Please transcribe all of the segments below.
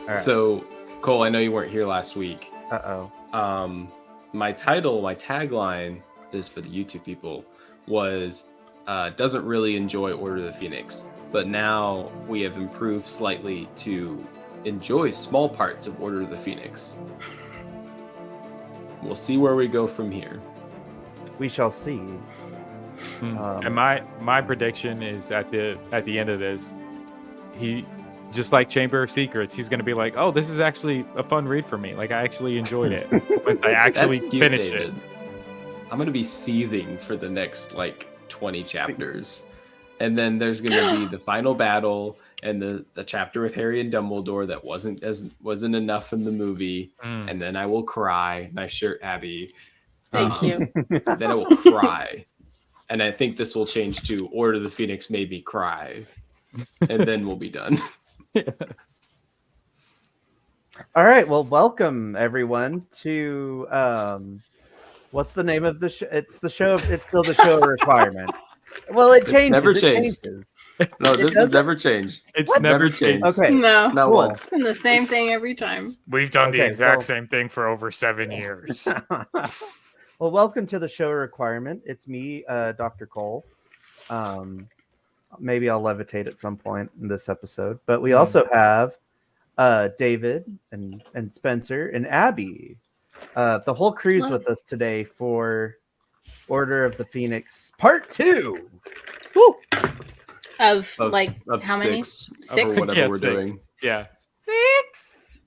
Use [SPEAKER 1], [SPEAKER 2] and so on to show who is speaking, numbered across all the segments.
[SPEAKER 1] All right.
[SPEAKER 2] So, Cole, I know you weren't here last week.
[SPEAKER 1] Uh-oh.
[SPEAKER 2] My tagline, is for the YouTube people, was doesn't really enjoy Order of the Phoenix, but now we have improved slightly to enjoy small parts of Order of the Phoenix. We'll see where we go from here.
[SPEAKER 1] We shall see.
[SPEAKER 3] And my prediction is at the end of this, he, just like Chamber of Secrets, he's going to be like, "Oh, this is actually a fun read for me. Like I actually enjoyed it, but I actually
[SPEAKER 2] That's cute,
[SPEAKER 3] finished
[SPEAKER 2] David.
[SPEAKER 3] it."
[SPEAKER 2] I'm gonna be seething for the next 20 chapters, and then there's gonna be the final battle and the chapter with Harry and Dumbledore that wasn't enough in the movie, and then I will cry. Nice shirt, Abby.
[SPEAKER 4] Thank you.
[SPEAKER 2] Then I will cry, and I think this will change to Order of the Phoenix made me cry, and then we'll be done.
[SPEAKER 1] All right. Well, welcome everyone to what's the name of the show? It's still the show requirement. Well, it changes.
[SPEAKER 2] Never
[SPEAKER 1] it
[SPEAKER 2] changed.
[SPEAKER 1] changes.
[SPEAKER 2] No, this has never changed.
[SPEAKER 3] It's
[SPEAKER 2] What?
[SPEAKER 3] never
[SPEAKER 2] Never changed.
[SPEAKER 3] changed.
[SPEAKER 1] Okay.
[SPEAKER 4] No,
[SPEAKER 2] Not
[SPEAKER 1] Cool.
[SPEAKER 2] once.
[SPEAKER 4] it's been the same thing every time.
[SPEAKER 3] We've done the
[SPEAKER 1] Okay,
[SPEAKER 3] exact
[SPEAKER 1] well-
[SPEAKER 3] same thing for over 7 years.
[SPEAKER 1] Well, welcome to the show requirement. It's me, Dr. Cole. Maybe I'll levitate at some point in this episode, but we also have David and Spencer and Abby. The whole crew's
[SPEAKER 4] Hello.
[SPEAKER 1] with us today for Order of the Phoenix Part 2.
[SPEAKER 4] Woo! Of
[SPEAKER 2] Of
[SPEAKER 4] how many?
[SPEAKER 2] six,
[SPEAKER 4] Six?
[SPEAKER 2] or whatever
[SPEAKER 3] Yeah,
[SPEAKER 2] we're
[SPEAKER 3] 6.
[SPEAKER 2] doing.
[SPEAKER 3] Yeah,
[SPEAKER 1] 6.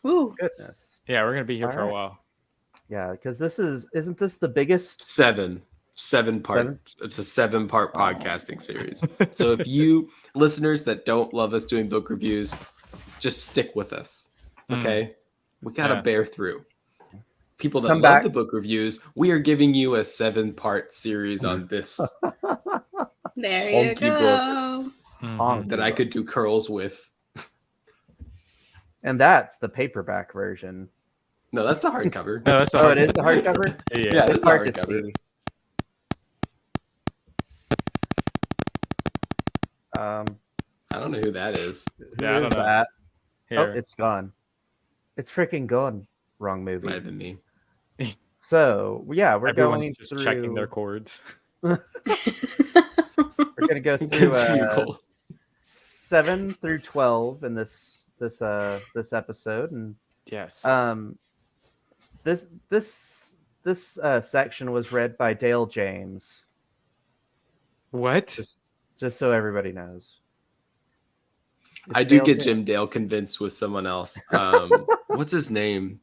[SPEAKER 4] Woo!
[SPEAKER 1] Goodness.
[SPEAKER 3] yeah, we're gonna be here for a
[SPEAKER 1] Alright.
[SPEAKER 3] while.
[SPEAKER 1] Yeah, because isn't this the biggest?
[SPEAKER 2] Seven parts. It's a 7-part podcasting series. So if you listeners that don't love us doing book reviews, just stick with us. Okay? We gotta
[SPEAKER 3] Yeah.
[SPEAKER 2] bear through. People that
[SPEAKER 1] Come
[SPEAKER 2] love
[SPEAKER 1] back.
[SPEAKER 2] the book reviews, we are giving you a 7-part series on this
[SPEAKER 4] There you
[SPEAKER 2] Honky
[SPEAKER 4] go.
[SPEAKER 1] Honk.
[SPEAKER 2] that I could do curls with.
[SPEAKER 1] And that's the paperback version.
[SPEAKER 2] No, that's the hardcover.
[SPEAKER 3] No, that's
[SPEAKER 1] Oh, it is the hardcover?
[SPEAKER 3] Yeah.
[SPEAKER 2] Yeah,
[SPEAKER 1] It's
[SPEAKER 2] it's
[SPEAKER 1] hard to
[SPEAKER 2] hardcover.
[SPEAKER 1] see.
[SPEAKER 2] I don't know who that is.
[SPEAKER 1] Who
[SPEAKER 3] Yeah, I
[SPEAKER 1] is
[SPEAKER 3] don't know.
[SPEAKER 1] that? Oh,
[SPEAKER 3] Here.
[SPEAKER 1] it's gone. It's freaking gone. Wrong
[SPEAKER 2] Might
[SPEAKER 1] movie.
[SPEAKER 2] have been me.
[SPEAKER 1] So yeah, we're
[SPEAKER 3] Everyone's
[SPEAKER 1] going
[SPEAKER 3] just
[SPEAKER 1] through.
[SPEAKER 3] checking their chords.
[SPEAKER 1] We're gonna go through
[SPEAKER 2] Continue, Cole.
[SPEAKER 1] 7 through 12 in this episode, and
[SPEAKER 3] Yes.
[SPEAKER 1] this section was read by Dale James.
[SPEAKER 3] What?
[SPEAKER 1] Just so everybody knows.
[SPEAKER 2] I
[SPEAKER 1] It's
[SPEAKER 2] do
[SPEAKER 1] Dale
[SPEAKER 2] get
[SPEAKER 1] James.
[SPEAKER 2] Jim Dale convinced with someone else. What's his name?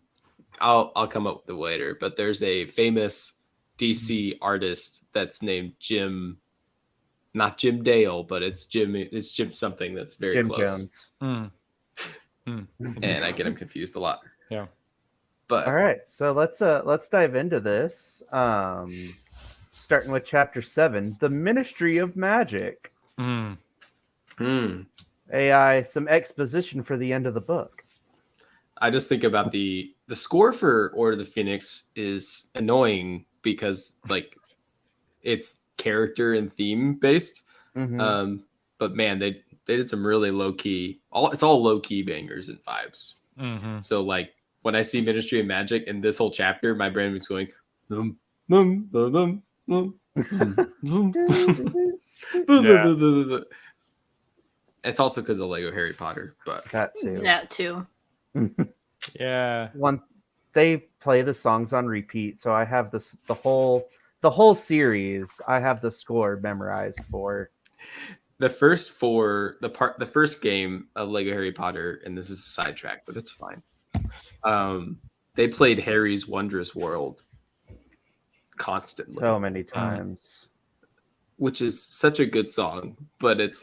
[SPEAKER 2] I'll come up with it later. But there's a famous DC artist that's named Jim, not Jim Dale, but it's Jim something that's very
[SPEAKER 1] Jim
[SPEAKER 2] close.
[SPEAKER 1] Jones.
[SPEAKER 2] And I get him confused a lot.
[SPEAKER 3] Yeah.
[SPEAKER 2] But
[SPEAKER 1] All right, so let's dive into this. Starting with chapter 7, the Ministry of Magic. AI, some exposition for the end of the book.
[SPEAKER 2] I just think about the score for Order of the Phoenix is annoying because it's character and theme based.
[SPEAKER 1] Mhm.
[SPEAKER 2] But man, they did some really low key. It's all low key bangers and vibes.
[SPEAKER 3] Mm-hmm.
[SPEAKER 2] So when I see Ministry of Magic in this whole chapter, my brain was going. It's also because of Lego Harry Potter, but
[SPEAKER 1] That too.
[SPEAKER 4] That too.
[SPEAKER 3] Yeah.
[SPEAKER 1] They play the songs on repeat, so I have the whole series. I have the score memorized for.
[SPEAKER 2] the first game of Lego Harry Potter, and this is a sidetrack, but it's fine. They played Harry's Wondrous World constantly,
[SPEAKER 1] So many times.
[SPEAKER 2] which is such a good song, but it's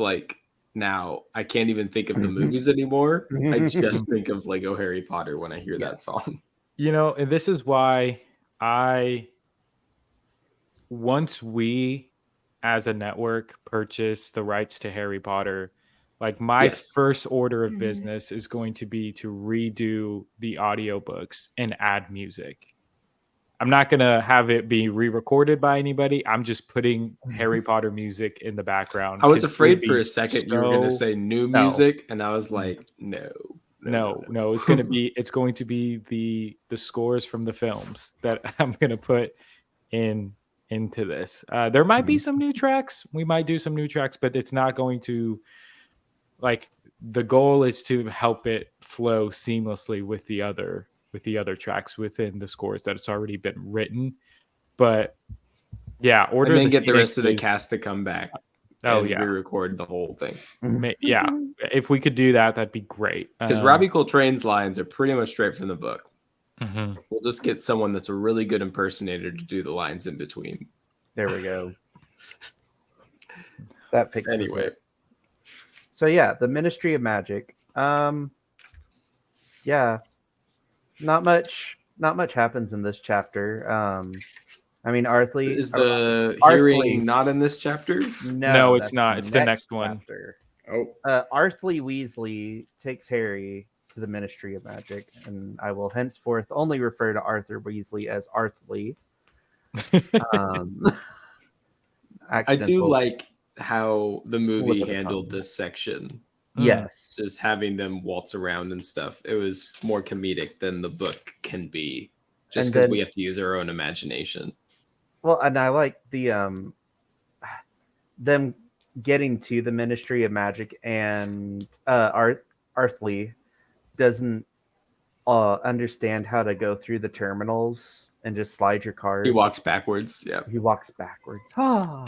[SPEAKER 2] now I can't even think of the movies anymore. I just think of Lego Harry Potter when I hear that
[SPEAKER 1] Yes.
[SPEAKER 2] song.
[SPEAKER 3] And this is why once we as a network purchase the rights to Harry Potter, my
[SPEAKER 2] Yes.
[SPEAKER 3] first order of
[SPEAKER 4] Mhm.
[SPEAKER 3] business is going to be to redo the audiobooks and add music. I'm not going to have it be re-recorded by anybody. I'm just putting Harry Potter music in the background.
[SPEAKER 2] I was
[SPEAKER 3] 'cause it
[SPEAKER 2] afraid
[SPEAKER 3] would
[SPEAKER 2] for
[SPEAKER 3] be
[SPEAKER 2] a second you were going to say new
[SPEAKER 3] No.
[SPEAKER 2] music, and I was like, no.
[SPEAKER 3] No. It's going to be the scores from the films that I'm going to put into this. There might be some new tracks. We might do some new tracks, but it's not going to, like, the goal is to help it flow seamlessly with the other tracks within the scores that it's already been written. But yeah,
[SPEAKER 2] And then get the rest of the
[SPEAKER 3] Phoenix
[SPEAKER 2] cast to come back.
[SPEAKER 3] Oh,
[SPEAKER 2] and
[SPEAKER 3] yeah.
[SPEAKER 2] re-record the whole thing.
[SPEAKER 3] Yeah, if we could do that, that'd be great.
[SPEAKER 2] Because Robbie Coltrane's lines are pretty much straight from the book.
[SPEAKER 3] Mhm.
[SPEAKER 2] We'll just get someone that's a really good impersonator to do the lines in between.
[SPEAKER 1] There we go. That fixes
[SPEAKER 2] Anyway,
[SPEAKER 1] it. So yeah, the Ministry of Magic. Yeah, not much happens in this chapter. I mean, Arthly
[SPEAKER 2] is the
[SPEAKER 1] Arthly.
[SPEAKER 2] hearing not in this chapter?
[SPEAKER 3] No, it's
[SPEAKER 1] that's
[SPEAKER 3] not. It's the next one.
[SPEAKER 1] chapter.
[SPEAKER 2] Oh,
[SPEAKER 1] Arthly Weasley takes Harry to the Ministry of Magic, and I will henceforth only refer to Arthur Weasley as Arthly.
[SPEAKER 2] I do like how the movie
[SPEAKER 1] Slip of the
[SPEAKER 2] handled
[SPEAKER 1] tongue.
[SPEAKER 2] this section.
[SPEAKER 1] Yes.
[SPEAKER 2] Just having them waltz around and stuff. It was more comedic than the book can be, just
[SPEAKER 1] And
[SPEAKER 2] because
[SPEAKER 1] then-
[SPEAKER 2] we have to use our own imagination.
[SPEAKER 1] Well, and I like the them getting to the Ministry of Magic, and Arthly doesn't understand how to go through the terminals and just slide your card.
[SPEAKER 2] He walks backwards. Yeah.
[SPEAKER 1] He walks backwards. Ah.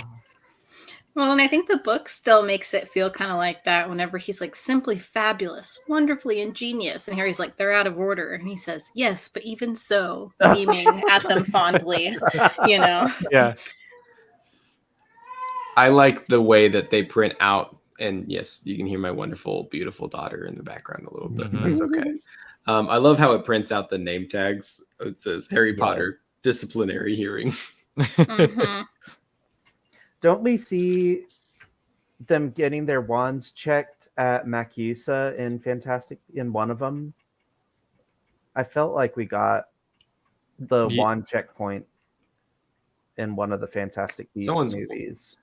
[SPEAKER 4] Well, and I think the book still makes it feel kind of like that whenever he's like, simply fabulous, wonderfully ingenious. And Harry's like, they're out of order. And he says, yes, but even so, beaming at them fondly, you know?
[SPEAKER 3] Yeah.
[SPEAKER 2] I like the way that they print out, and yes, you can hear my wonderful, beautiful daughter in the background a little bit.
[SPEAKER 3] Mhm.
[SPEAKER 2] That's okay. I love how it prints out the name tags. It says Harry Potter disciplinary hearing.
[SPEAKER 4] Mhm.
[SPEAKER 1] Don't we see them getting their wands checked at Macusa in one of them? I felt like we got the
[SPEAKER 3] Ye-
[SPEAKER 1] wand checkpoint in one of the Fantastic Beasts movies.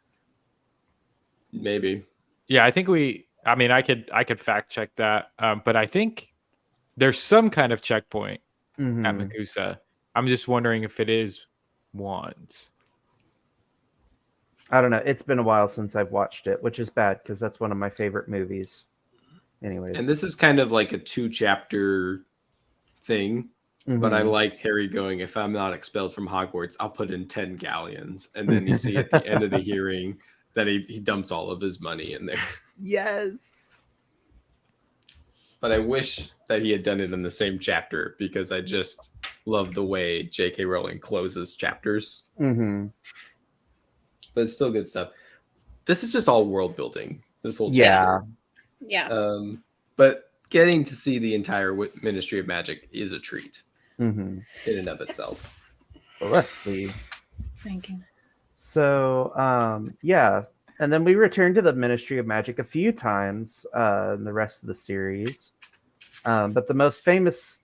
[SPEAKER 2] Maybe.
[SPEAKER 3] Yeah, I think I could fact check that. But I think there's some kind of checkpoint at
[SPEAKER 1] Mhm.
[SPEAKER 3] Makusa. I'm just wondering if it is wands.
[SPEAKER 1] I don't know. It's been a while since I've watched it, which is bad because that's one of my favorite movies. Anyways,
[SPEAKER 2] And this is kind of like a 2-chapter thing, but I
[SPEAKER 1] Mhm.
[SPEAKER 2] like Harry going, if I'm not expelled from Hogwarts, I'll put in 10 galleons. And then you see at the end of the hearing that he dumps all of his money in there.
[SPEAKER 1] Yes.
[SPEAKER 2] But I wish that he had done it in the same chapter, because I just love the way J.K. Rowling closes chapters.
[SPEAKER 1] Mm-hmm.
[SPEAKER 2] But it's still good stuff. This is just all world building, this whole
[SPEAKER 1] Yeah.
[SPEAKER 2] chapter.
[SPEAKER 4] Yeah.
[SPEAKER 2] But getting to see the entire Ministry of Magic is a treat
[SPEAKER 1] Mm-hmm.
[SPEAKER 2] in and of itself.
[SPEAKER 1] Leslie.
[SPEAKER 4] Thank you.
[SPEAKER 1] So, yeah. And then we returned to the Ministry of Magic a few times in the rest of the series. But the most famous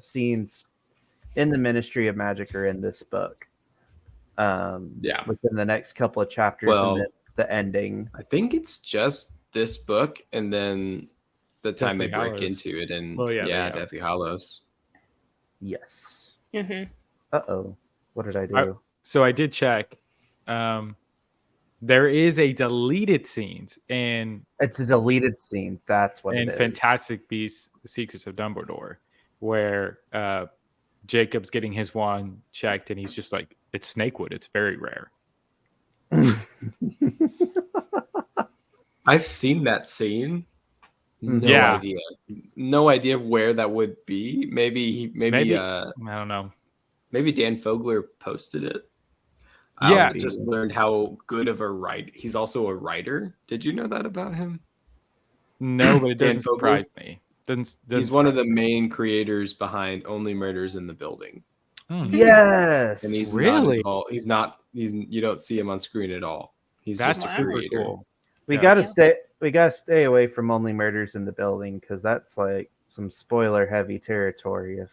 [SPEAKER 1] scenes in the Ministry of Magic are in this book.
[SPEAKER 2] Yeah.
[SPEAKER 1] Within the next couple of chapters
[SPEAKER 2] Well,
[SPEAKER 1] and the ending.
[SPEAKER 2] I think it's just this book, and then the time
[SPEAKER 3] Deathly
[SPEAKER 2] they break
[SPEAKER 3] Hallows.
[SPEAKER 2] into it, and
[SPEAKER 3] Well, yeah,
[SPEAKER 2] Deathly Hallows.
[SPEAKER 1] Yes.
[SPEAKER 4] Mm-hmm.
[SPEAKER 1] Uh-oh. What did I do?
[SPEAKER 3] So I did check. There is a deleted scenes in
[SPEAKER 1] It's a deleted scene. That's what it is.
[SPEAKER 3] Fantastic Beasts: The Secrets of Dumbledore, where Jacob's getting his wand checked, and he's just like, it's snakewood. It's very rare.
[SPEAKER 2] I've seen that scene. No
[SPEAKER 3] Yeah.
[SPEAKER 2] idea. No idea where that would be. Maybe
[SPEAKER 3] Maybe.
[SPEAKER 2] uh
[SPEAKER 3] I don't know.
[SPEAKER 2] maybe Dan Fogler posted it. I
[SPEAKER 3] Yeah.
[SPEAKER 2] also just learned how good of a writer. He's also a writer. Did you know that about him?
[SPEAKER 3] No, but it
[SPEAKER 2] Dan
[SPEAKER 3] doesn't
[SPEAKER 2] Fogler?
[SPEAKER 3] surprise me. Doesn't
[SPEAKER 2] He's one of the main creators behind Only Murders in the Building.
[SPEAKER 1] Yes.
[SPEAKER 2] And he's
[SPEAKER 3] Really?
[SPEAKER 2] not involved. You don't see him on screen at all. He's
[SPEAKER 3] That's
[SPEAKER 2] just a
[SPEAKER 3] super
[SPEAKER 2] creator.
[SPEAKER 3] cool.
[SPEAKER 1] We
[SPEAKER 3] Yeah.
[SPEAKER 1] gotta stay away from Only Murders in the Building because that's like some spoiler heavy territory if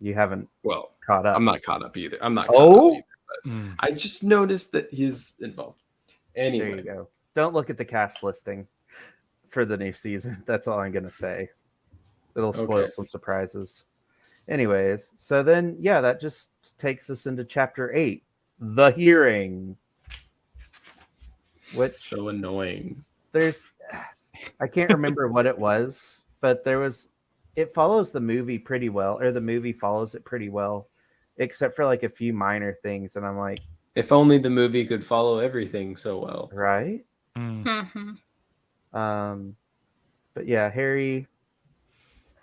[SPEAKER 1] you haven't
[SPEAKER 2] Well,
[SPEAKER 1] caught up.
[SPEAKER 2] I'm not caught up either.
[SPEAKER 1] Oh?
[SPEAKER 3] Mm.
[SPEAKER 2] I just noticed that he's involved.
[SPEAKER 1] There
[SPEAKER 2] Anyway,
[SPEAKER 1] you go. Don't look at the cast listing. for the new season. That's all I'm gonna say. It'll spoil
[SPEAKER 2] Okay.
[SPEAKER 1] some surprises. Anyways, so then yeah, that just takes us into chapter 8, the hearing. Which
[SPEAKER 2] So annoying.
[SPEAKER 1] there's I can't remember what it was, but it follows the movie pretty well, or the movie follows it pretty well, except for like a few minor things, and I'm like,
[SPEAKER 2] If only the movie could follow everything so well.
[SPEAKER 1] right?
[SPEAKER 4] Mhm.
[SPEAKER 1] But yeah, Harry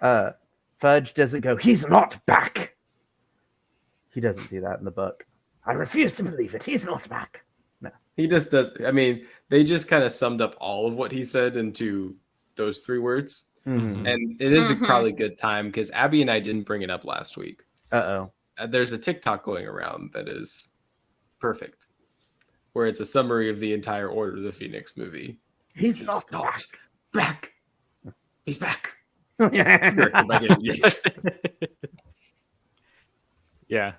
[SPEAKER 1] Fudge doesn't go, he's not back. He doesn't do that in the book. I refuse to believe it. He's not back.
[SPEAKER 2] He just does. I mean, they just kind of summed up all of what he said into those 3 words.
[SPEAKER 1] Mhm.
[SPEAKER 2] And it is
[SPEAKER 4] Mhm.
[SPEAKER 2] probably a good time because Abby and I didn't bring it up last week.
[SPEAKER 1] Uh-oh.
[SPEAKER 2] There's a TikTok going around that is perfect, where it's a summary of the entire Order of the Phoenix movie.
[SPEAKER 1] He's not
[SPEAKER 2] back. He's back.
[SPEAKER 1] back.
[SPEAKER 3] Yeah.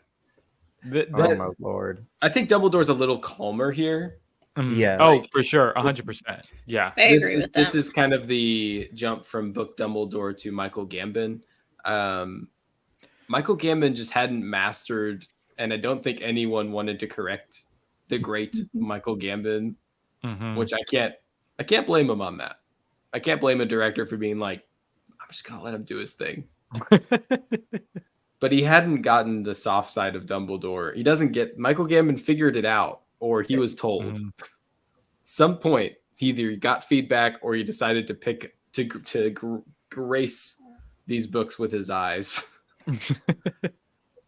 [SPEAKER 1] Oh my lord.
[SPEAKER 2] I think Dumbledore's a little calmer here.
[SPEAKER 1] Yeah.
[SPEAKER 3] Oh, for sure. 100%. Yeah.
[SPEAKER 4] I agree with that.
[SPEAKER 2] This is kind of the jump from Book Dumbledore to Michael Gambon. Michael Gambon just hadn't mastered, and I don't think anyone wanted to correct the great Michael Gambon, which I can't blame him on that. I can't blame a director for being like, I'm just gonna let him do his thing. But he hadn't gotten the soft side of Dumbledore. He doesn't get Michael Gambon figured it out, or he was told. Some point, he either got feedback or he decided to pick to grace these books with his eyes.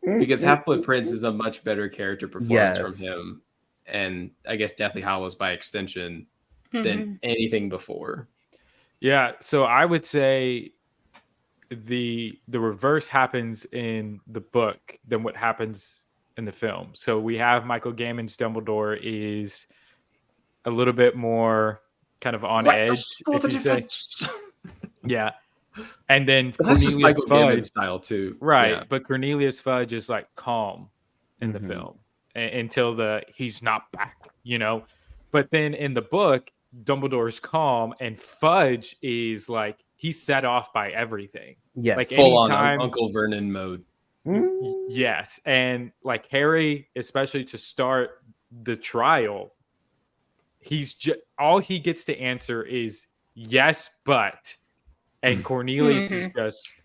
[SPEAKER 2] Because Half-Blood Prince is a much better character performance from him, and I guess Deathly Hallows by extension than anything before.
[SPEAKER 3] Yeah, so I would say the reverse happens in the book than what happens in the film. So we have Michael Gambon's Dumbledore is a little bit more kind of on edge, if you say. Yeah. And then
[SPEAKER 2] That's just
[SPEAKER 3] Cornelius
[SPEAKER 2] Michael Gambon
[SPEAKER 3] Fudge,
[SPEAKER 2] style too.
[SPEAKER 3] right?
[SPEAKER 2] Yeah.
[SPEAKER 3] But Cornelius Fudge is like calm in the film until he's not back, you know. But then in the book, Dumbledore's calm, and Fudge is like he's set off by everything.
[SPEAKER 1] Yes.
[SPEAKER 3] Like
[SPEAKER 2] Full
[SPEAKER 3] anytime,
[SPEAKER 2] on Uncle Vernon mode.
[SPEAKER 3] yes, and like Harry, especially to start the trial, he's all he gets to answer is yes, but. And Cornelius is just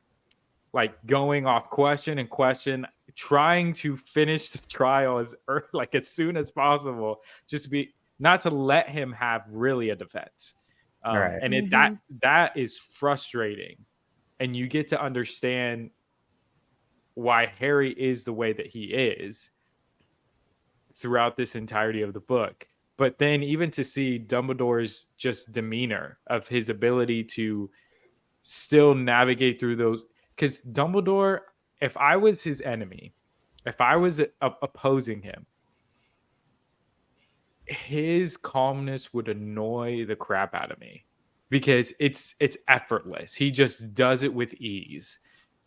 [SPEAKER 3] like going off question and question, trying to finish the trial as soon as possible, just to be not to let him have really a defense.
[SPEAKER 1] Right.
[SPEAKER 3] And that is frustrating, and you get to understand why Harry is the way that he is throughout this entirety of the book. But then even to see Dumbledore's just demeanor of his ability to still navigate through those, because Dumbledore, if I was his enemy, if I was opposing him, his calmness would annoy the crap out of me because it's effortless. He just does it with ease.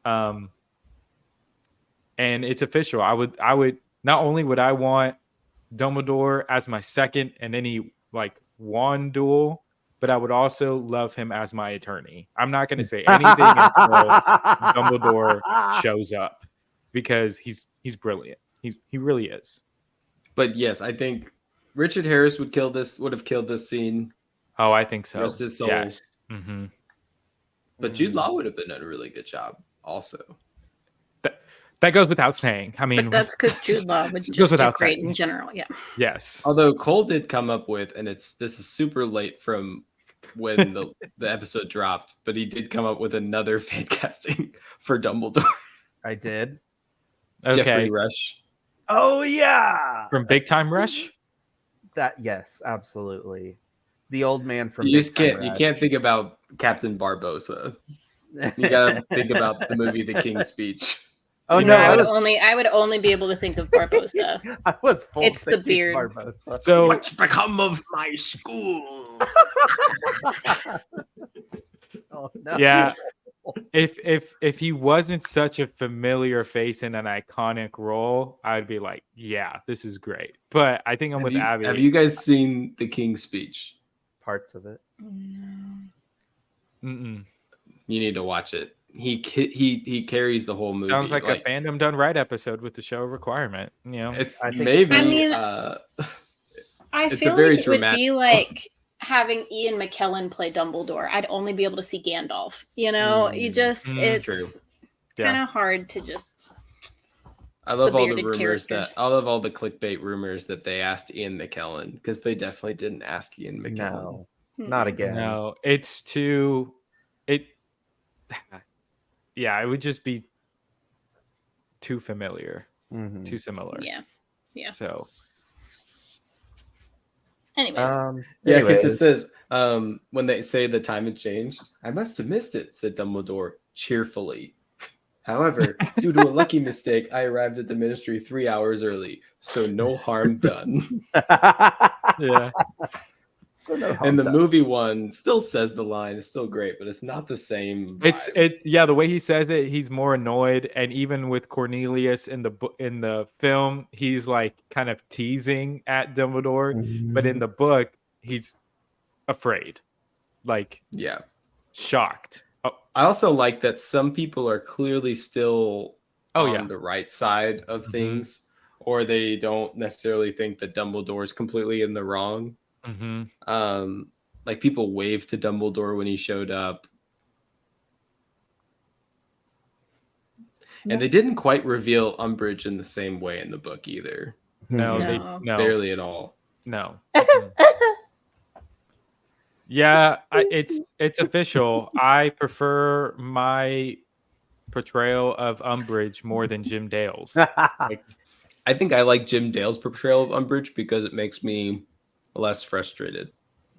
[SPEAKER 3] And it's official. I would not only would I want Dumbledore as my second in any like wand duel, but I would also love him as my attorney. I'm not going to say anything until Dumbledore shows up because he's brilliant. He really is.
[SPEAKER 2] But yes, I think Richard Harris would have killed this scene.
[SPEAKER 3] Oh, I think so.
[SPEAKER 2] Rest his soul.
[SPEAKER 3] Yes.
[SPEAKER 2] But Jude Law would have been a really good job also.
[SPEAKER 3] That goes without saying. I mean,
[SPEAKER 4] but that's because Jude Law would just
[SPEAKER 3] goes
[SPEAKER 4] do
[SPEAKER 3] without
[SPEAKER 4] great
[SPEAKER 3] saying.
[SPEAKER 4] in general. Yeah.
[SPEAKER 3] Yes.
[SPEAKER 2] Although Cole did come up with, and this is super late from when the episode dropped, but he did come up with another fan casting for Dumbledore.
[SPEAKER 1] I did.
[SPEAKER 3] Okay.
[SPEAKER 2] Jeffrey Rush.
[SPEAKER 1] Oh yeah.
[SPEAKER 3] From Big Time Rush?
[SPEAKER 1] Yes, absolutely. The old man from
[SPEAKER 2] You
[SPEAKER 1] Big
[SPEAKER 2] just
[SPEAKER 1] Time
[SPEAKER 2] can't
[SPEAKER 1] Rush.
[SPEAKER 2] think about Captain Barbosa. You gotta think about the movie The King's Speech.
[SPEAKER 1] Oh
[SPEAKER 3] You
[SPEAKER 1] no,
[SPEAKER 3] know,
[SPEAKER 4] I would only be able to think of Barbosa.
[SPEAKER 1] I was full
[SPEAKER 4] It's the
[SPEAKER 1] thinking
[SPEAKER 4] beard.
[SPEAKER 1] Barbosa.
[SPEAKER 3] So
[SPEAKER 2] What's become of my school?
[SPEAKER 1] Oh, no.
[SPEAKER 3] yeah, if he wasn't such a familiar face in an iconic role, I'd be like, yeah, this is great. But I think I'm with Abby.
[SPEAKER 2] Have you guys seen The King's Speech?
[SPEAKER 1] Parts of it.
[SPEAKER 3] Mm-mm.
[SPEAKER 2] You need to watch it. He carries the whole movie.
[SPEAKER 3] Sounds like a Fandom Done Right episode with the show requirement.
[SPEAKER 2] It's
[SPEAKER 1] I think
[SPEAKER 2] maybe.
[SPEAKER 4] I mean, I
[SPEAKER 2] it's a
[SPEAKER 4] feel
[SPEAKER 2] very
[SPEAKER 4] like it would
[SPEAKER 2] dramatic-
[SPEAKER 4] be like having Ian McKellen play Dumbledore. I'd only be able to see Gandalf. You know, you just
[SPEAKER 2] True.
[SPEAKER 4] it's
[SPEAKER 3] Yeah.
[SPEAKER 4] kind of hard to just.
[SPEAKER 2] I love
[SPEAKER 4] the
[SPEAKER 2] all the
[SPEAKER 4] bearded
[SPEAKER 2] rumors
[SPEAKER 4] characters.
[SPEAKER 2] I love all the clickbait rumors that they asked Ian McKellen, because they definitely didn't ask Ian McKellen.
[SPEAKER 1] No, not again.
[SPEAKER 3] No, it's too. Yeah, it would just be too familiar,
[SPEAKER 1] Mhm.
[SPEAKER 3] too similar.
[SPEAKER 4] Yeah.
[SPEAKER 3] So
[SPEAKER 4] Anyways,
[SPEAKER 2] Yeah, because it
[SPEAKER 1] anyways.
[SPEAKER 2] says when they say the time had changed, I must have missed it, said Dumbledore cheerfully. However, due to a lucky mistake, I arrived at the ministry 3 hours early, so no harm done.
[SPEAKER 3] yeah,
[SPEAKER 1] So no harm
[SPEAKER 2] And the
[SPEAKER 1] done.
[SPEAKER 2] movie one still says the line, it's still great, but it's not the same vibe.
[SPEAKER 3] Yeah, the way he says it, he's more annoyed, and even with Cornelius in the film, he's like kind of teasing at Dumbledore, but in the book, he's afraid, like
[SPEAKER 2] Yeah.
[SPEAKER 3] shocked.
[SPEAKER 2] I also like that some people are clearly still on the right side of things, or they don't necessarily think that Dumbledore is completely in the wrong.
[SPEAKER 3] Mm-hmm.
[SPEAKER 2] Like people waved to Dumbledore when he showed up. And they didn't quite reveal Umbridge in the same way in the book either.
[SPEAKER 3] No,
[SPEAKER 4] No.
[SPEAKER 3] no,
[SPEAKER 2] Barely at all.
[SPEAKER 3] no. Yeah, it's official. I prefer my portrayal of Umbridge more than Jim Dale's. Like,
[SPEAKER 2] I think I like Jim Dale's portrayal of Umbridge because it makes me less frustrated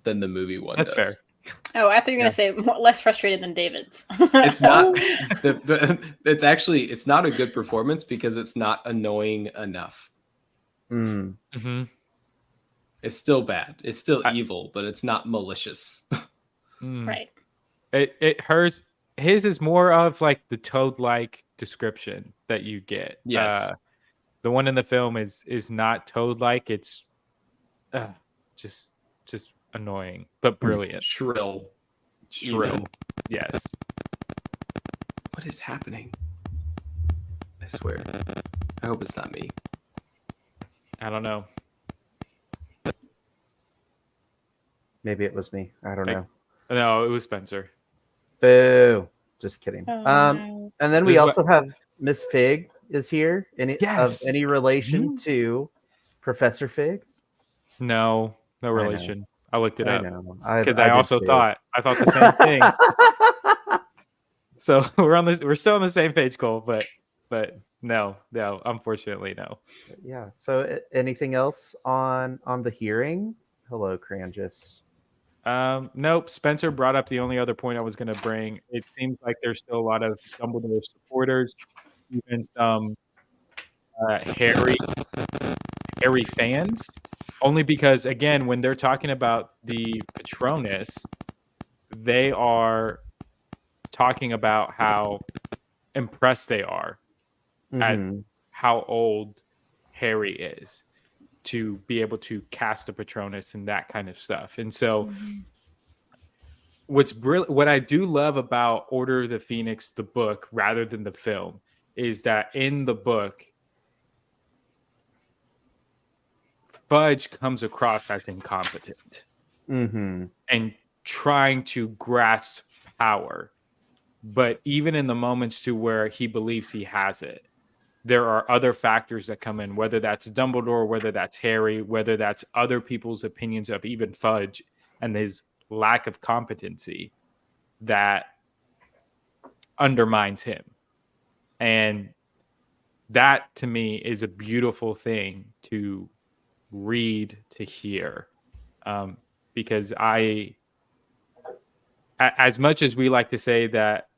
[SPEAKER 2] than the movie one
[SPEAKER 3] That's
[SPEAKER 2] does.
[SPEAKER 3] fair.
[SPEAKER 4] oh, I thought you were gonna say less frustrated than David's.
[SPEAKER 2] It's not it's actually it's not a good performance because it's not annoying enough.
[SPEAKER 1] Mm.
[SPEAKER 3] Mm-hmm.
[SPEAKER 2] It's still bad. It's still evil, but it's not malicious.
[SPEAKER 4] Right.
[SPEAKER 3] His is more of like the Toad-like description that you get.
[SPEAKER 2] Yes.
[SPEAKER 3] The one in the film is not Toad-like. It's just annoying, but brilliant.
[SPEAKER 2] Shrill.
[SPEAKER 3] Shrill. Yes.
[SPEAKER 2] What is happening? I swear. I hope it's not me.
[SPEAKER 3] I don't know.
[SPEAKER 1] Maybe it was me. I don't know.
[SPEAKER 3] No, it was Spencer.
[SPEAKER 1] Boo. Just kidding.
[SPEAKER 4] No.
[SPEAKER 1] And then we also have Miss Fig is here.
[SPEAKER 3] Yes.
[SPEAKER 1] Of any relation to Professor Fig?
[SPEAKER 3] No relation. I looked it
[SPEAKER 1] I
[SPEAKER 3] up
[SPEAKER 1] know.
[SPEAKER 3] because I
[SPEAKER 1] did
[SPEAKER 3] also
[SPEAKER 1] too.
[SPEAKER 3] thought the same thing. So we're still on the same page, Cole. But no, unfortunately, no.
[SPEAKER 1] Yeah. So anything else on the hearing? Hello, Cranjus.
[SPEAKER 3] Nope. Spencer brought up the only other point I was going to bring. It seems like there's still a lot of Dumbledore supporters, even some Harry fans. Only because, again, when they're talking about the Patronus, they are talking about how impressed they are at how old Harry is to be able to cast a Patronus and that kind of stuff. And so what I do love about Order of the Phoenix, the book, rather than the film, is that in the book, Fudge comes across as incompetent and trying to grasp power. But even in the moments to where he believes he has it, there are other factors that come in, whether that's Dumbledore, whether that's Harry, whether that's other people's opinions of even Fudge and his lack of competency that undermines him. And that to me is a beautiful thing to read, to hear. Because as much as we like to say that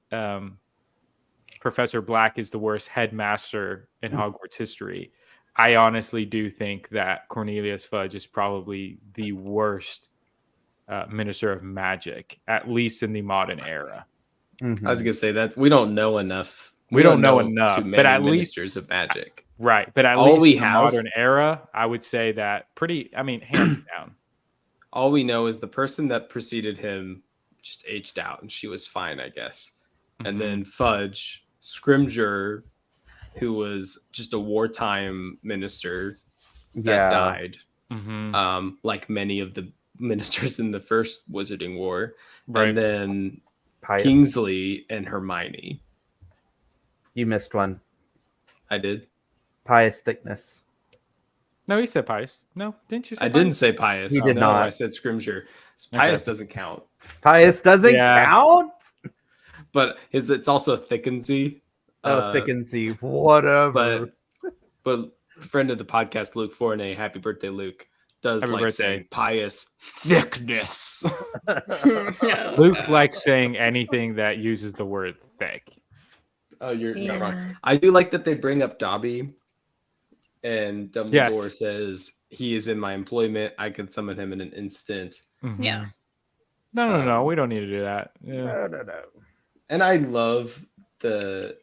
[SPEAKER 3] Professor Black is the worst headmaster in Hogwarts history, I honestly do think that Cornelius Fudge is probably the worst minister of magic, at least in the modern era.
[SPEAKER 2] I was gonna say that we don't know enough.
[SPEAKER 3] We don't know enough,
[SPEAKER 2] too many
[SPEAKER 3] but at
[SPEAKER 2] ministers of magic.
[SPEAKER 3] Right, but at
[SPEAKER 2] All
[SPEAKER 3] least
[SPEAKER 2] we
[SPEAKER 3] in the
[SPEAKER 2] have-
[SPEAKER 3] modern era, I would say that hands down.
[SPEAKER 2] All we know is the person that preceded him just aged out, and she was fine, I guess.
[SPEAKER 3] Mhm.
[SPEAKER 2] And then Fudge Scrimgeour, who was just a wartime minister that died, like many of the ministers in the first Wizarding War.
[SPEAKER 3] Right.
[SPEAKER 2] And then
[SPEAKER 1] Pious.
[SPEAKER 2] Kingsley and Hermione.
[SPEAKER 1] You missed one.
[SPEAKER 2] I did.
[SPEAKER 1] Pious Thickness.
[SPEAKER 3] No, you said Pious. No, didn't you say
[SPEAKER 2] I didn't say Pious.
[SPEAKER 1] You did
[SPEAKER 2] No,
[SPEAKER 1] not.
[SPEAKER 2] I said Scrimgeour. Pious doesn't count.
[SPEAKER 1] Pious doesn't count?
[SPEAKER 2] But it's also Thickensy.
[SPEAKER 1] Thickensy. Whatever.
[SPEAKER 2] But friend of the podcast, Luke Fournay, happy birthday, Luke, does
[SPEAKER 3] Happy
[SPEAKER 2] like
[SPEAKER 3] birthday.
[SPEAKER 2] saying pious thickness.
[SPEAKER 3] Luke likes saying anything that uses the word thick.
[SPEAKER 2] Oh, you're not wrong. I do like that they bring up Dobby, and Dumbledore says he is in my employment. I can summon him in an instant.
[SPEAKER 3] Mhm.
[SPEAKER 4] Yeah.
[SPEAKER 3] No. We don't need to do that. Yeah.
[SPEAKER 1] No.
[SPEAKER 2] And I love the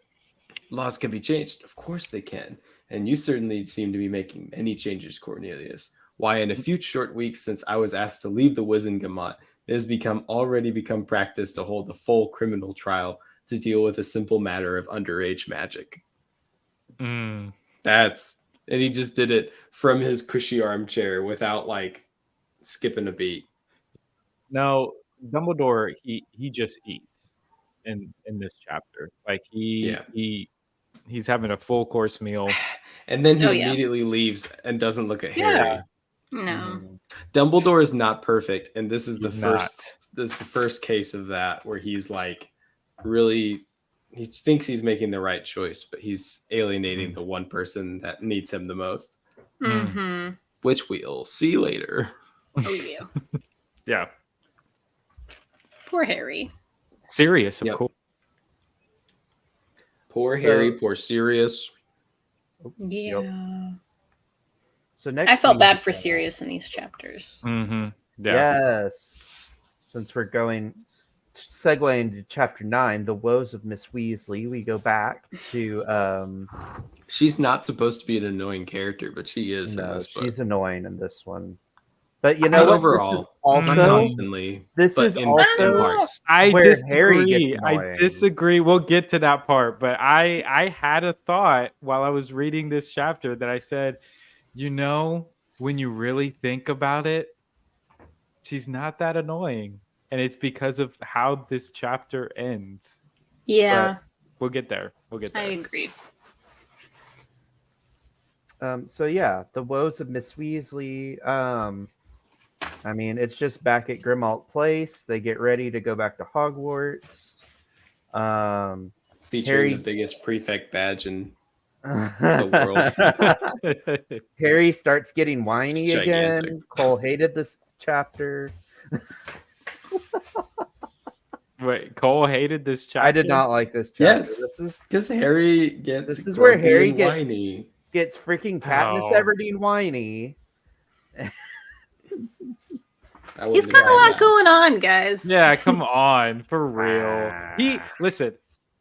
[SPEAKER 2] laws can be changed. Of course they can. And you certainly seem to be making many changes, Cornelius. Why, in a few short weeks since I was asked to leave the Wizengamot, it has already become practice to hold a full criminal trial to deal with a simple matter of underage magic.
[SPEAKER 3] Mm.
[SPEAKER 2] And he just did it from his cushy armchair without like skipping a beat.
[SPEAKER 3] No, Dumbledore, he just eats in this chapter. Like he's having a full course meal.
[SPEAKER 2] And then he immediately leaves and doesn't look at Harry.
[SPEAKER 4] No.
[SPEAKER 2] Dumbledore is not perfect, and this is
[SPEAKER 3] He's not.
[SPEAKER 2] This is the first case of that where he's like really he thinks he's making the right choice, but he's alienating the one person that needs him the most.
[SPEAKER 4] Mm-hmm.
[SPEAKER 2] Which we'll see later.
[SPEAKER 4] Oh, yeah.
[SPEAKER 3] Yeah.
[SPEAKER 4] Poor Harry.
[SPEAKER 3] Sirius, of
[SPEAKER 2] Yep.
[SPEAKER 3] course.
[SPEAKER 2] Poor Harry, poor Sirius.
[SPEAKER 4] Yeah.
[SPEAKER 1] So next
[SPEAKER 4] I felt
[SPEAKER 1] week-
[SPEAKER 4] bad for Sirius in these chapters.
[SPEAKER 3] Mm-hmm. Yeah.
[SPEAKER 1] Yes. Since we're segueing to chapter 9, The Woes of Miss Weasley, we go back to
[SPEAKER 2] She's not supposed to be an annoying character, but she is in
[SPEAKER 1] no,
[SPEAKER 2] this book.
[SPEAKER 1] she's annoying in this one. But you know
[SPEAKER 2] Not
[SPEAKER 1] what?
[SPEAKER 2] overall.
[SPEAKER 1] This is
[SPEAKER 2] Not
[SPEAKER 1] also
[SPEAKER 2] constantly.
[SPEAKER 1] this
[SPEAKER 2] but
[SPEAKER 1] is
[SPEAKER 2] in
[SPEAKER 1] also
[SPEAKER 2] parts.
[SPEAKER 3] I
[SPEAKER 1] where
[SPEAKER 3] disagree.
[SPEAKER 1] Harry gets
[SPEAKER 3] I
[SPEAKER 1] annoying.
[SPEAKER 3] disagree. We'll get to that part, but I had a thought while I was reading this chapter that I said, you know, when you really think about it, she's not that annoying, and it's because of how this chapter ends.
[SPEAKER 4] Yeah,
[SPEAKER 3] We'll get there.
[SPEAKER 4] I agree.
[SPEAKER 1] So yeah, The Woes of Miss Weasley. I mean, it's just back at Grimmauld Place. They get ready to go back to Hogwarts.
[SPEAKER 2] Featuring
[SPEAKER 1] Harry-
[SPEAKER 2] the biggest prefect badge in the world.
[SPEAKER 1] Harry starts getting whiny
[SPEAKER 2] It's
[SPEAKER 1] again.
[SPEAKER 2] gigantic.
[SPEAKER 1] Cole hated this chapter.
[SPEAKER 3] Wait, Cole hated this chapter.
[SPEAKER 1] I did not like this chapter.
[SPEAKER 2] Yes.
[SPEAKER 1] This is
[SPEAKER 2] Because Harry gets
[SPEAKER 1] This is where
[SPEAKER 2] grumpy
[SPEAKER 1] Harry
[SPEAKER 2] and
[SPEAKER 1] gets-
[SPEAKER 2] whiny.
[SPEAKER 1] gets freaking Katniss
[SPEAKER 3] Oh.
[SPEAKER 1] Everdeen whiny.
[SPEAKER 2] I
[SPEAKER 4] He's
[SPEAKER 2] wouldn't
[SPEAKER 4] got a
[SPEAKER 2] say
[SPEAKER 4] lot going on, guys.
[SPEAKER 3] Yeah, come on, for real. He
[SPEAKER 1] Ah.
[SPEAKER 3] listen.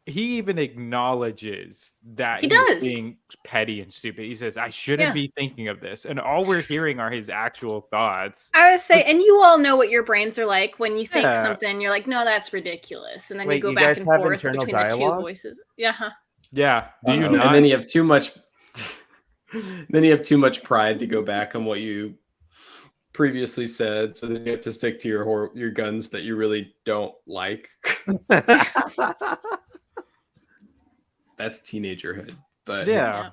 [SPEAKER 3] He even acknowledges that
[SPEAKER 4] He
[SPEAKER 3] he's
[SPEAKER 4] does.
[SPEAKER 3] being petty and stupid. He says, "I shouldn't
[SPEAKER 4] Yeah.
[SPEAKER 3] be thinking of this," and all we're hearing are his actual thoughts.
[SPEAKER 4] I would say, and you all know what your brains are like when you think
[SPEAKER 3] Yeah.
[SPEAKER 4] something, you're like, no, that's ridiculous. And then
[SPEAKER 1] Wait,
[SPEAKER 4] you go
[SPEAKER 1] you
[SPEAKER 4] back
[SPEAKER 1] guys
[SPEAKER 4] and
[SPEAKER 1] have
[SPEAKER 4] forth
[SPEAKER 1] internal
[SPEAKER 4] between the two
[SPEAKER 1] dialogue?
[SPEAKER 4] voices. Yeah. Huh.
[SPEAKER 3] Yeah, do you
[SPEAKER 1] Uh-oh.
[SPEAKER 3] not?
[SPEAKER 2] And then you have too much. Then you have too much pride to go back on what you previously said, so then you have to stick to your guns that you really don't like. That's teenagerhood, but
[SPEAKER 3] Yeah.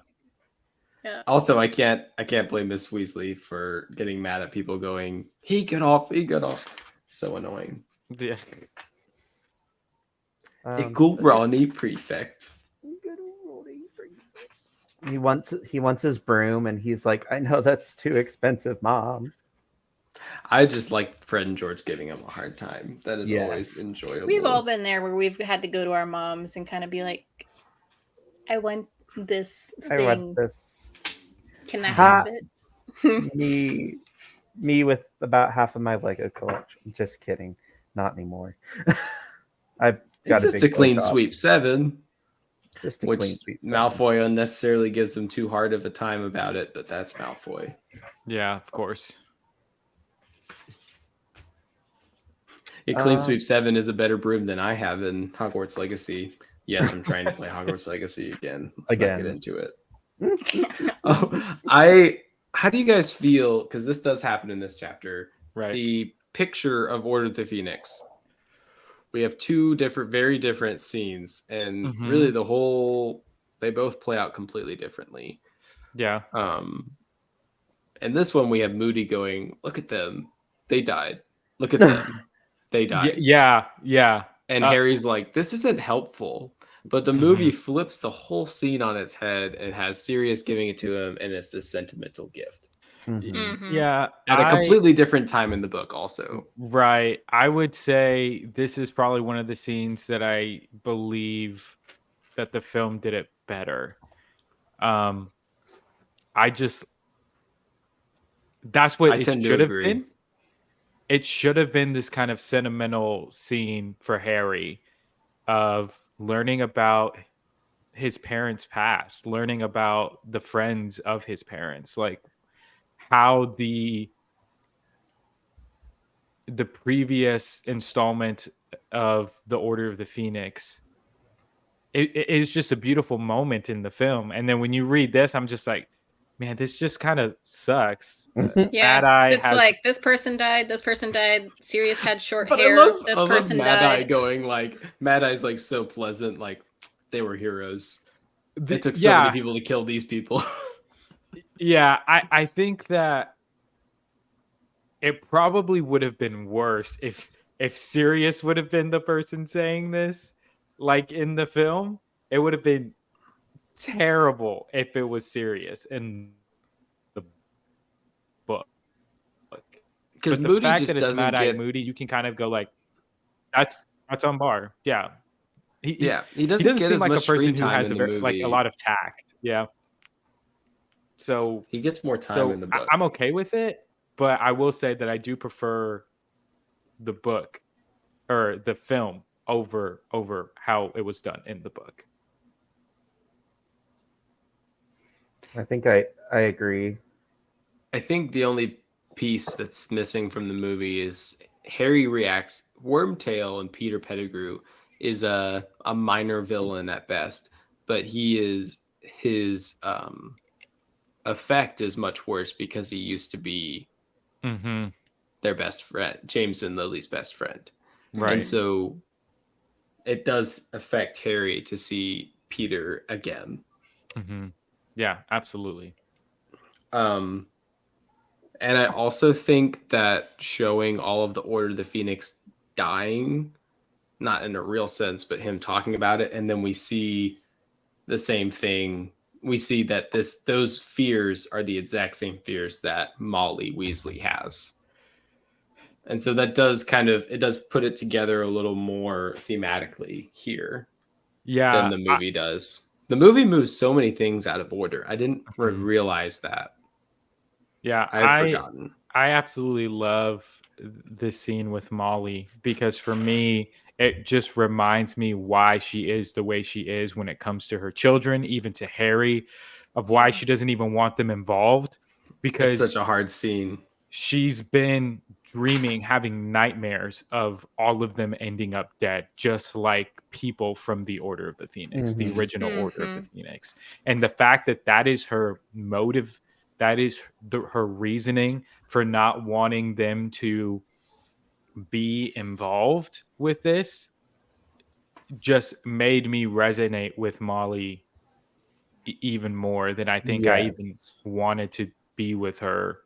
[SPEAKER 2] Also, I can't blame Miss Weasley for getting mad at people going, he got off. So annoying.
[SPEAKER 3] Yeah.
[SPEAKER 2] Cool Ronnie prefect.
[SPEAKER 1] He wants his broom, and he's like, "I know that's too expensive, Mom."
[SPEAKER 2] I just like Fred and George giving him a hard time. That is always
[SPEAKER 1] Yes.
[SPEAKER 2] enjoyable.
[SPEAKER 4] We've all been there where we've had to go to our moms and kind of be like, I want this
[SPEAKER 1] I
[SPEAKER 4] thing.
[SPEAKER 1] want this.
[SPEAKER 4] Can I
[SPEAKER 1] Ha-
[SPEAKER 4] have it?
[SPEAKER 1] me with about half of my Lego collection. Just kidding, not anymore. I've got
[SPEAKER 2] It's just a
[SPEAKER 1] big
[SPEAKER 2] clean
[SPEAKER 1] book up.
[SPEAKER 2] sweep 7,
[SPEAKER 1] Just a
[SPEAKER 2] which
[SPEAKER 1] clean sweep.
[SPEAKER 2] Malfoy unnecessarily gives him too hard of a time about it, but that's Malfoy.
[SPEAKER 3] Yeah, of course.
[SPEAKER 2] Clean Sweep 7 is a better broom than I have in Hogwarts Legacy. Yes, I'm trying to play Hogwarts Legacy again. Let's not get into it. How do you guys feel? Because this does happen in this chapter.
[SPEAKER 3] Right.
[SPEAKER 2] The picture of Order of the Phoenix. We have two very different scenes, and really they both play out completely differently.
[SPEAKER 3] Yeah.
[SPEAKER 2] And this one we have Moody going, "Look at them, they died. Look at them, they died."
[SPEAKER 3] Yeah.
[SPEAKER 2] And Harry's like, "This isn't helpful." But the movie flips the whole scene on its head and has Sirius giving it to him, and it's this sentimental gift.
[SPEAKER 3] Yeah.
[SPEAKER 2] At a completely different time in the book, also.
[SPEAKER 3] Right. I would say this is probably one of the scenes that I believe that the film did it better. That's what it should have been. It should have been this kind of sentimental scene for Harry of learning about his parents' past, learning about the friends of his parents, like how the previous installment of the Order of the Phoenix, it is just a beautiful moment in the film. And then when you read this, I'm just like, man, this just kind of sucks.
[SPEAKER 4] Yeah, it's like this person died, Sirius had short hair, I love
[SPEAKER 2] Mad Eye going like, Mad Eye's like so pleasant, like they were heroes. It took so many people to kill these people.
[SPEAKER 3] Yeah, I think that it probably would have been worse if Sirius would have been the person saying this, like in the film. It would have been terrible if it was Sirius in the book.
[SPEAKER 2] Because Moody
[SPEAKER 3] the fact
[SPEAKER 2] just
[SPEAKER 3] that it's
[SPEAKER 2] doesn't
[SPEAKER 3] Mad-Eye Moody, you can kind of go like, that's on bar. Yeah. He doesn't
[SPEAKER 2] get
[SPEAKER 3] seem
[SPEAKER 2] as
[SPEAKER 3] like a
[SPEAKER 2] much
[SPEAKER 3] person
[SPEAKER 2] screen
[SPEAKER 3] who
[SPEAKER 2] time
[SPEAKER 3] has
[SPEAKER 2] in the movie.
[SPEAKER 3] like a lot of tact. Yeah. So
[SPEAKER 2] he gets more time in the book.
[SPEAKER 3] I'm okay with it, but I will say that I do prefer the book or the film over how it was done in the book.
[SPEAKER 1] I think I agree.
[SPEAKER 2] I think the only piece that's missing from the movie is Harry reacts. Wormtail and Peter Pettigrew is a minor villain at best, but his effect is much worse because he used to be their best friend, James and Lily's best friend.
[SPEAKER 3] Right.
[SPEAKER 2] And so it does affect Harry to see Peter again.
[SPEAKER 3] Yeah, absolutely.
[SPEAKER 2] And I also think that showing all of the Order of the Phoenix dying, not in a real sense, but him talking about it, and then we see the same thing. We see that those fears are the exact same fears that Molly Weasley has. And so that does put it together a little more thematically here than the movie does. The movie moves so many things out of order. I didn't realize that.
[SPEAKER 3] Yeah,
[SPEAKER 2] I've forgotten.
[SPEAKER 3] I absolutely love this scene with Molly because for me, it just reminds me why she is the way she is when it comes to her children, even to Harry, of why she doesn't even want them involved. Because
[SPEAKER 2] it's such a hard scene.
[SPEAKER 3] She's been dreaming, having nightmares of all of them ending up dead, just like people from the Order of the Phoenix, the original Order of the Phoenix. And the fact that that is her motive, that is her reasoning for not wanting them to be involved with this, just made me resonate with Molly even more than I think I even wanted to be with her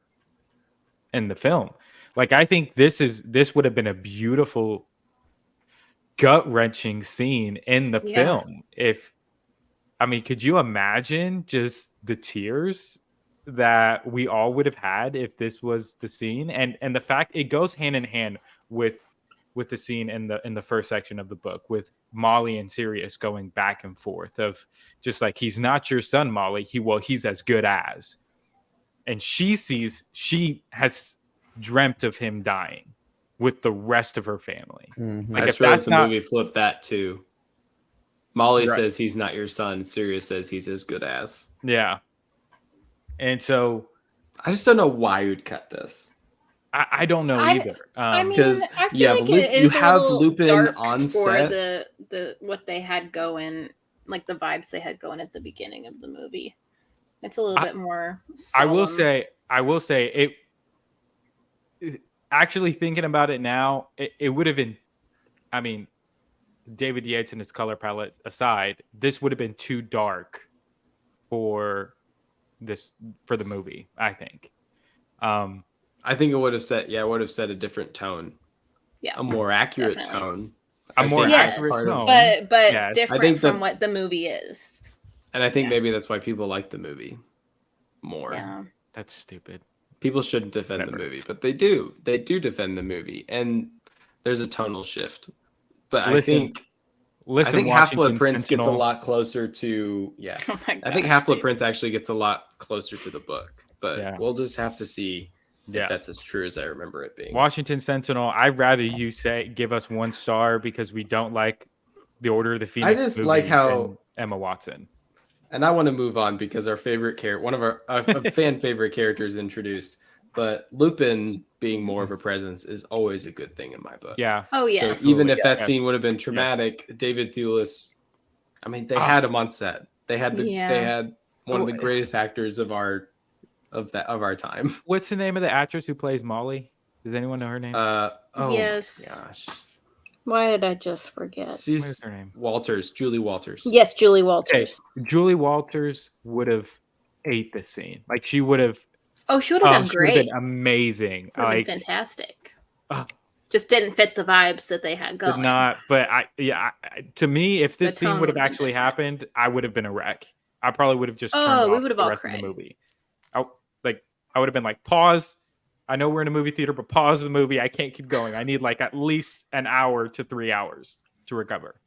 [SPEAKER 3] in the film. Like, I think this would have been a beautiful, gut-wrenching scene in the film. Could you imagine just the tears that we all would have had if this was the scene? And the fact it goes hand in hand with the scene in the first section of the book with Molly and Sirius going back and forth of just like, he's not your son, Molly. He's as good as. And she has dreamt of him dying with the rest of her family.
[SPEAKER 2] Like, I feel like the movie flipped that too. Molly says he's not your son. Sirius says he's as good as.
[SPEAKER 3] Yeah. And so
[SPEAKER 2] I just don't know why you'd cut this.
[SPEAKER 3] I don't know
[SPEAKER 4] I-
[SPEAKER 3] either.
[SPEAKER 4] I mean,
[SPEAKER 2] because
[SPEAKER 4] I feel
[SPEAKER 2] yeah,
[SPEAKER 4] like
[SPEAKER 2] Lup-
[SPEAKER 4] it
[SPEAKER 2] you
[SPEAKER 4] is a
[SPEAKER 2] have
[SPEAKER 4] little
[SPEAKER 2] Lupin
[SPEAKER 4] dark
[SPEAKER 2] on
[SPEAKER 4] for
[SPEAKER 2] set.
[SPEAKER 4] the what they had going, like the vibes they had going at the beginning of the movie. It's a little bit more.
[SPEAKER 3] I will
[SPEAKER 4] solemn.
[SPEAKER 3] say it. Actually, thinking about it now, it would have been. I mean, David Yates and his color palette aside, this would have been too dark for the movie. I think.
[SPEAKER 2] I think it would have set a different tone,
[SPEAKER 4] Yeah,
[SPEAKER 2] a more accurate
[SPEAKER 4] definitely.
[SPEAKER 2] tone.
[SPEAKER 3] A
[SPEAKER 2] I
[SPEAKER 3] more
[SPEAKER 2] think that's
[SPEAKER 3] accurate
[SPEAKER 2] part of-
[SPEAKER 3] tone.
[SPEAKER 4] but
[SPEAKER 3] Yeah, I
[SPEAKER 4] different
[SPEAKER 2] think
[SPEAKER 4] from
[SPEAKER 2] the-
[SPEAKER 4] what the movie is.
[SPEAKER 2] And I think
[SPEAKER 4] Yeah.
[SPEAKER 2] maybe that's why people like the movie more.
[SPEAKER 4] Yeah.
[SPEAKER 3] That's stupid.
[SPEAKER 2] People shouldn't defend
[SPEAKER 3] Whatever.
[SPEAKER 2] the movie, but they do. They do defend the movie, and there's a tonal shift. But I think
[SPEAKER 3] Washington
[SPEAKER 2] Half-Blood Prince gets a
[SPEAKER 3] Sentinel.
[SPEAKER 2] lot closer to
[SPEAKER 4] Oh my
[SPEAKER 2] I think
[SPEAKER 4] gosh,
[SPEAKER 2] Half-Blood
[SPEAKER 4] dude.
[SPEAKER 2] Prince actually gets a lot closer to the book, but
[SPEAKER 3] Yeah.
[SPEAKER 2] we'll just have to see
[SPEAKER 3] Yeah.
[SPEAKER 2] if that's as true as I remember it being.
[SPEAKER 3] Washington Sentinel. I'd rather you give us 1 star because we don't like the Order of the Phoenix.
[SPEAKER 2] just
[SPEAKER 3] movie
[SPEAKER 2] like how-
[SPEAKER 3] than Emma Watson.
[SPEAKER 2] And I want to move on because our favorite character, one of our a fan favorite characters introduced, but Lupin being more of a presence is always a good thing in my book.
[SPEAKER 3] Yeah.
[SPEAKER 4] Oh yeah.
[SPEAKER 2] So even if that
[SPEAKER 3] Yes.
[SPEAKER 2] scene would have been traumatic, David Thewlis, I mean, they
[SPEAKER 3] Ah.
[SPEAKER 2] had him on set. They had
[SPEAKER 4] Yeah.
[SPEAKER 2] they had one of the
[SPEAKER 3] Oh,
[SPEAKER 2] greatest actors of our time.
[SPEAKER 3] What's the name of the actress who plays Molly? Does anyone know her name?
[SPEAKER 2] Oh
[SPEAKER 4] Yes.
[SPEAKER 2] my gosh,
[SPEAKER 4] Why did I just forget?
[SPEAKER 3] What
[SPEAKER 2] she's
[SPEAKER 3] is her name?
[SPEAKER 2] Julie Walters.
[SPEAKER 4] Yes, Julie
[SPEAKER 3] Okay,
[SPEAKER 4] Walters.
[SPEAKER 3] Julie Walters would have ate the scene. Like she would have.
[SPEAKER 4] Oh, she would have done
[SPEAKER 3] She would have
[SPEAKER 4] great.
[SPEAKER 3] been amazing.
[SPEAKER 4] Would have
[SPEAKER 3] Like
[SPEAKER 4] been fantastic.
[SPEAKER 3] Ah.
[SPEAKER 4] Just didn't fit the vibes that they had
[SPEAKER 3] but
[SPEAKER 4] going.
[SPEAKER 3] not. But to me, if this
[SPEAKER 4] The
[SPEAKER 3] scene
[SPEAKER 4] tone
[SPEAKER 3] would have
[SPEAKER 4] would've been
[SPEAKER 3] actually
[SPEAKER 4] different.
[SPEAKER 3] happened, I would have been a wreck. I probably would have just turned
[SPEAKER 4] Oh, we
[SPEAKER 3] off
[SPEAKER 4] would have
[SPEAKER 3] the
[SPEAKER 4] all
[SPEAKER 3] rest of
[SPEAKER 4] cried.
[SPEAKER 3] the movie. I would have been like, pause. I know we're in a movie theater, but pause the movie. I can't keep going. I need like at least an hour to 3 hours to recover.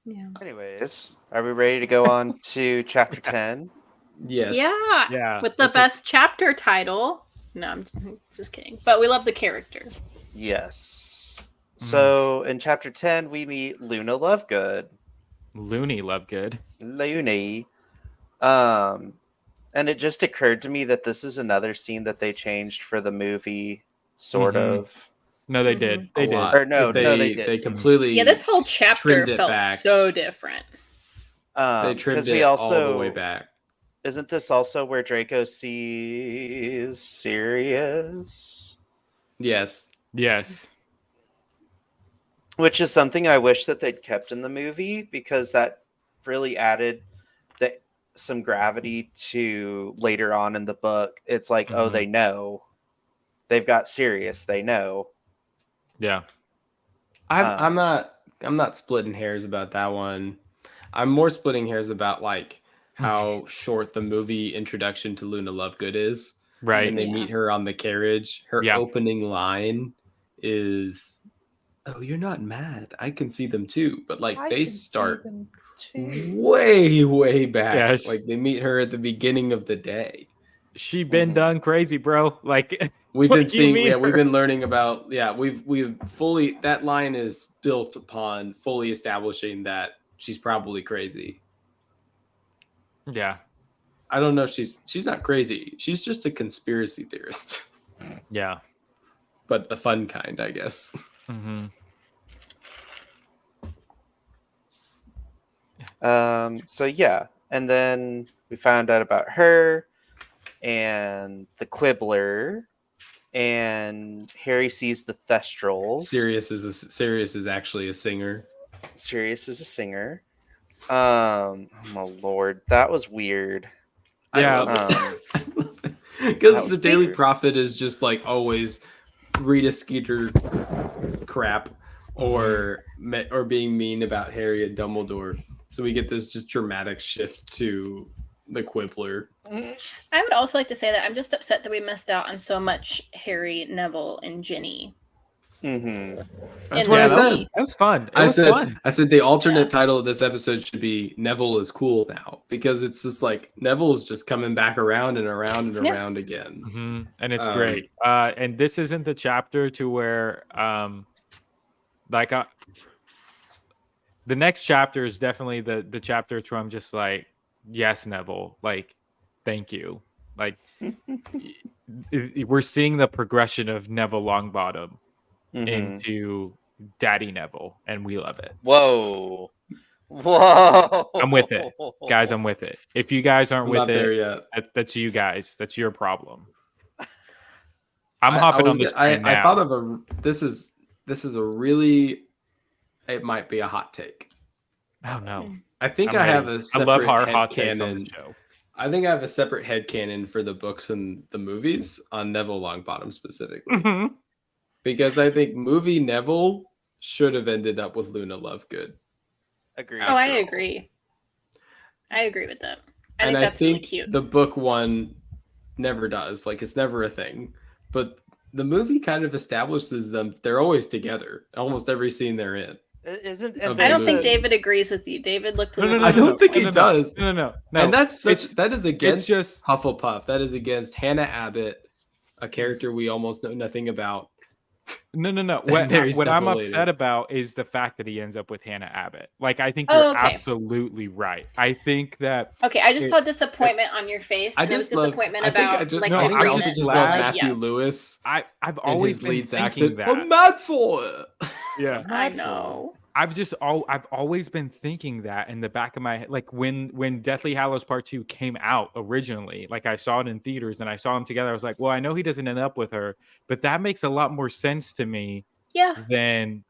[SPEAKER 4] Yeah.
[SPEAKER 5] Anyways, are we ready to go on to chapter 10?
[SPEAKER 2] Yes.
[SPEAKER 4] Yeah.
[SPEAKER 3] Yeah.
[SPEAKER 4] With the
[SPEAKER 3] it's a-
[SPEAKER 4] best chapter title. No, I'm just kidding. But we love the character.
[SPEAKER 5] Yes. So in chapter 10, we meet Luna Lovegood.
[SPEAKER 3] Looney Lovegood.
[SPEAKER 5] Looney. And it just occurred to me that this is another scene that they changed for the movie, sort
[SPEAKER 3] Mhm.
[SPEAKER 5] of.
[SPEAKER 3] No, they
[SPEAKER 4] Mhm.
[SPEAKER 3] did.
[SPEAKER 2] A
[SPEAKER 3] They did.
[SPEAKER 2] lot.
[SPEAKER 5] Or no,
[SPEAKER 2] they,
[SPEAKER 5] they did.
[SPEAKER 2] They completely
[SPEAKER 4] Yeah, this whole chapter
[SPEAKER 2] trimmed it
[SPEAKER 4] felt
[SPEAKER 2] back.
[SPEAKER 4] so different.
[SPEAKER 2] They trimmed
[SPEAKER 5] Because
[SPEAKER 2] it
[SPEAKER 5] we also
[SPEAKER 2] all the way back.
[SPEAKER 5] Isn't this also where Draco sees Sirius?
[SPEAKER 2] Yes.
[SPEAKER 3] Yes.
[SPEAKER 5] Which is something I wish that they'd kept in the movie because that really added some gravity to later on in the book. It's like, oh,
[SPEAKER 3] Mhm.
[SPEAKER 5] they know. They've got Sirius, they know.
[SPEAKER 3] Yeah.
[SPEAKER 2] I'm not splitting hairs about that one. I'm more splitting hairs about like how short the movie introduction to Luna Lovegood is.
[SPEAKER 3] Right.
[SPEAKER 2] And they
[SPEAKER 4] Yeah.
[SPEAKER 2] meet her on the carriage. Her
[SPEAKER 3] Yeah.
[SPEAKER 2] opening line is, "Oh, you're not mad. I can see them too." But like they start way back.
[SPEAKER 3] Yeah,
[SPEAKER 2] Like they meet her at the beginning of the day.
[SPEAKER 3] She been
[SPEAKER 5] Mhm.
[SPEAKER 3] done crazy, bro. Like
[SPEAKER 2] We've
[SPEAKER 3] What
[SPEAKER 2] been
[SPEAKER 3] do you
[SPEAKER 2] seeing,
[SPEAKER 3] mean
[SPEAKER 2] yeah, we've
[SPEAKER 3] her?
[SPEAKER 2] been learning about, we've fully, that line is built upon fully establishing that she's probably crazy.
[SPEAKER 3] yeah.
[SPEAKER 2] I don't know if she's not crazy. She's just a conspiracy theorist,
[SPEAKER 3] Yeah.
[SPEAKER 2] but the fun kind, I guess.
[SPEAKER 3] Mm-hmm.
[SPEAKER 5] So yeah, and then we found out about her and the Quibbler, and Harry sees the Thestrals.
[SPEAKER 2] Sirius is actually a singer.
[SPEAKER 5] Sirius is a singer. Oh my lord, that was weird.
[SPEAKER 3] Yeah.
[SPEAKER 5] That
[SPEAKER 2] Because
[SPEAKER 5] was
[SPEAKER 2] the Daily
[SPEAKER 5] weird.
[SPEAKER 2] Prophet is just like always Rita Skeeter crap or being mean about Harry and Dumbledore. So we get this just dramatic shift to the Quibbler.
[SPEAKER 4] I would also like to say that I'm just upset that we missed out on so much Harry, Neville, and Ginny.
[SPEAKER 5] Mm-hmm.
[SPEAKER 2] That's
[SPEAKER 4] And
[SPEAKER 2] what I
[SPEAKER 4] Neville.
[SPEAKER 2] said.
[SPEAKER 3] That was fun. It
[SPEAKER 2] I
[SPEAKER 3] was
[SPEAKER 2] said,
[SPEAKER 3] fun.
[SPEAKER 2] the alternate
[SPEAKER 4] Yeah.
[SPEAKER 2] title of this episode should be Neville is cool now, because it's just like Neville is just coming back around and around and
[SPEAKER 4] Yeah.
[SPEAKER 2] around again.
[SPEAKER 3] Mm-hmm. And it's
[SPEAKER 2] Um,
[SPEAKER 3] great. And this isn't the chapter to where, like, the next chapter is definitely the chapter to where I'm just like, yes, Neville, like, thank you. Like, we're seeing the progression of Neville Longbottom
[SPEAKER 5] Mhm.
[SPEAKER 3] into Daddy Neville, and we love it.
[SPEAKER 5] Whoa.
[SPEAKER 3] I'm with it. Guys, I'm with it. If you guys aren't
[SPEAKER 2] I'm
[SPEAKER 3] with
[SPEAKER 2] not there
[SPEAKER 3] it,
[SPEAKER 2] yet.
[SPEAKER 3] that's you guys. That's your problem. I'm
[SPEAKER 2] I
[SPEAKER 3] hopping
[SPEAKER 2] was
[SPEAKER 3] on this
[SPEAKER 2] gonna-
[SPEAKER 3] train now.
[SPEAKER 2] I thought of this is a really, it might be a hot take.
[SPEAKER 3] Oh no.
[SPEAKER 2] I think
[SPEAKER 3] I'm
[SPEAKER 2] I have
[SPEAKER 3] ready.
[SPEAKER 2] a
[SPEAKER 3] I
[SPEAKER 2] separate
[SPEAKER 3] love our hot takes on
[SPEAKER 2] headcanon.
[SPEAKER 3] the show.
[SPEAKER 2] I think I have a separate headcanon for the books and the movies on Neville Longbottom specifically.
[SPEAKER 3] Mhm.
[SPEAKER 2] Because I think movie Neville should have ended up with Luna Lovegood.
[SPEAKER 5] Agreed.
[SPEAKER 4] Oh, I
[SPEAKER 2] After all.
[SPEAKER 4] agree. I agree with that. I
[SPEAKER 2] And
[SPEAKER 4] think that's really cute.
[SPEAKER 2] the book one never does. Like, it's never a thing. But the movie kind of establishes them. They're always together. Almost every scene they're in.
[SPEAKER 5] Isn't
[SPEAKER 2] I
[SPEAKER 4] I don't think
[SPEAKER 2] movie.
[SPEAKER 4] David agrees with you. David looked a
[SPEAKER 3] No, no,
[SPEAKER 4] little
[SPEAKER 3] no,
[SPEAKER 2] I don't think he
[SPEAKER 3] no,
[SPEAKER 2] does.
[SPEAKER 3] No.
[SPEAKER 2] And that's
[SPEAKER 3] it's-
[SPEAKER 2] that is against
[SPEAKER 3] just-
[SPEAKER 2] Hufflepuff. That is against Hannah Abbott, a character we almost know nothing about.
[SPEAKER 3] No. What
[SPEAKER 2] Very
[SPEAKER 3] I'm
[SPEAKER 2] stuff
[SPEAKER 3] upset
[SPEAKER 2] related.
[SPEAKER 3] about is the fact that he ends up with Hannah Abbott. Like, I think
[SPEAKER 4] Oh,
[SPEAKER 3] you're
[SPEAKER 4] okay.
[SPEAKER 3] absolutely right. I think that
[SPEAKER 4] Okay, I just
[SPEAKER 3] It-
[SPEAKER 4] saw disappointment on your face.
[SPEAKER 2] I
[SPEAKER 4] And it was
[SPEAKER 2] just love.
[SPEAKER 4] disappointment
[SPEAKER 2] I think
[SPEAKER 4] about
[SPEAKER 2] I just,
[SPEAKER 4] like
[SPEAKER 3] no,
[SPEAKER 2] I think I
[SPEAKER 3] I'm
[SPEAKER 2] also
[SPEAKER 3] just
[SPEAKER 2] just
[SPEAKER 3] glad-
[SPEAKER 2] love
[SPEAKER 4] like,
[SPEAKER 2] Matthew
[SPEAKER 4] yeah.
[SPEAKER 2] Lewis
[SPEAKER 3] I've
[SPEAKER 2] and
[SPEAKER 3] always
[SPEAKER 2] his
[SPEAKER 3] been
[SPEAKER 2] lead's
[SPEAKER 3] thinking
[SPEAKER 2] accent.
[SPEAKER 3] that.
[SPEAKER 2] I'm mad for it.
[SPEAKER 3] Yeah.
[SPEAKER 4] I know.
[SPEAKER 3] I've always been thinking that in the back of my head. Like, when Deathly Hallows Part 2 came out originally, like, I saw it in theaters and I saw them together. I was like, well, I know he doesn't end up with her, but that makes a lot more sense to me
[SPEAKER 4] Yeah.
[SPEAKER 3] than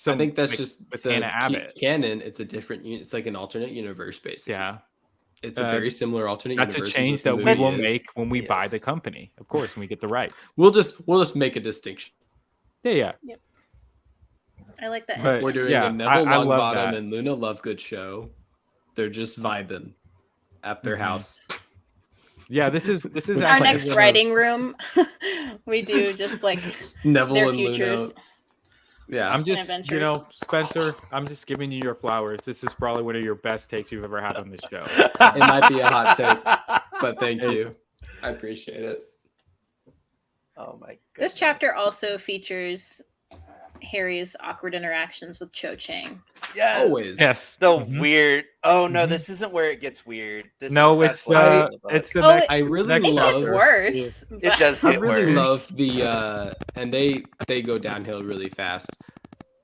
[SPEAKER 2] I think that's
[SPEAKER 3] like,
[SPEAKER 2] just
[SPEAKER 3] with
[SPEAKER 2] the
[SPEAKER 3] Hannah Abbott.
[SPEAKER 2] canon. It's a different. It's like an alternate universe, basically.
[SPEAKER 3] Yeah.
[SPEAKER 2] It's a very similar alternate
[SPEAKER 3] That's a
[SPEAKER 2] universe. is
[SPEAKER 3] change
[SPEAKER 2] what the
[SPEAKER 3] that we
[SPEAKER 2] movie
[SPEAKER 3] will
[SPEAKER 2] is.
[SPEAKER 3] make when we buy the
[SPEAKER 5] Yes.
[SPEAKER 3] company, of course, when we get the rights.
[SPEAKER 2] We'll just make a distinction.
[SPEAKER 3] Yeah.
[SPEAKER 4] I like that.
[SPEAKER 3] But-
[SPEAKER 2] We're doing
[SPEAKER 3] yeah,
[SPEAKER 2] a Neville
[SPEAKER 3] I love
[SPEAKER 2] Longbottom
[SPEAKER 3] that.
[SPEAKER 2] and Luna Lovegood show. They're just vibing at their house.
[SPEAKER 3] Yeah, this is
[SPEAKER 4] Our
[SPEAKER 3] actually
[SPEAKER 4] next
[SPEAKER 3] one of-
[SPEAKER 4] writing room, we do just like
[SPEAKER 2] Neville
[SPEAKER 4] their
[SPEAKER 2] and
[SPEAKER 4] futures.
[SPEAKER 2] Luna. Yeah,
[SPEAKER 3] I'm just,
[SPEAKER 4] adventures.
[SPEAKER 3] Spencer, I'm just giving you your flowers. This is probably one of your best takes you've ever had on this show.
[SPEAKER 2] it might be a hot take, but thank you. I appreciate it.
[SPEAKER 5] Oh my god.
[SPEAKER 4] This chapter also features Harry's awkward interactions with Cho Chang.
[SPEAKER 5] Yes.
[SPEAKER 2] Always.
[SPEAKER 3] Yes.
[SPEAKER 5] The
[SPEAKER 3] Mhm.
[SPEAKER 5] weird. Oh no,
[SPEAKER 3] Mhm.
[SPEAKER 5] this isn't where it gets weird. This
[SPEAKER 3] No,
[SPEAKER 5] is
[SPEAKER 3] it's
[SPEAKER 5] best level of the book.
[SPEAKER 3] it's the
[SPEAKER 4] Oh,
[SPEAKER 3] next.
[SPEAKER 2] I really
[SPEAKER 4] It
[SPEAKER 3] Next
[SPEAKER 2] love.
[SPEAKER 4] gets worse.
[SPEAKER 5] It
[SPEAKER 4] but-
[SPEAKER 5] does
[SPEAKER 2] I
[SPEAKER 5] get
[SPEAKER 2] really
[SPEAKER 5] worse.
[SPEAKER 2] love the and they go downhill really fast.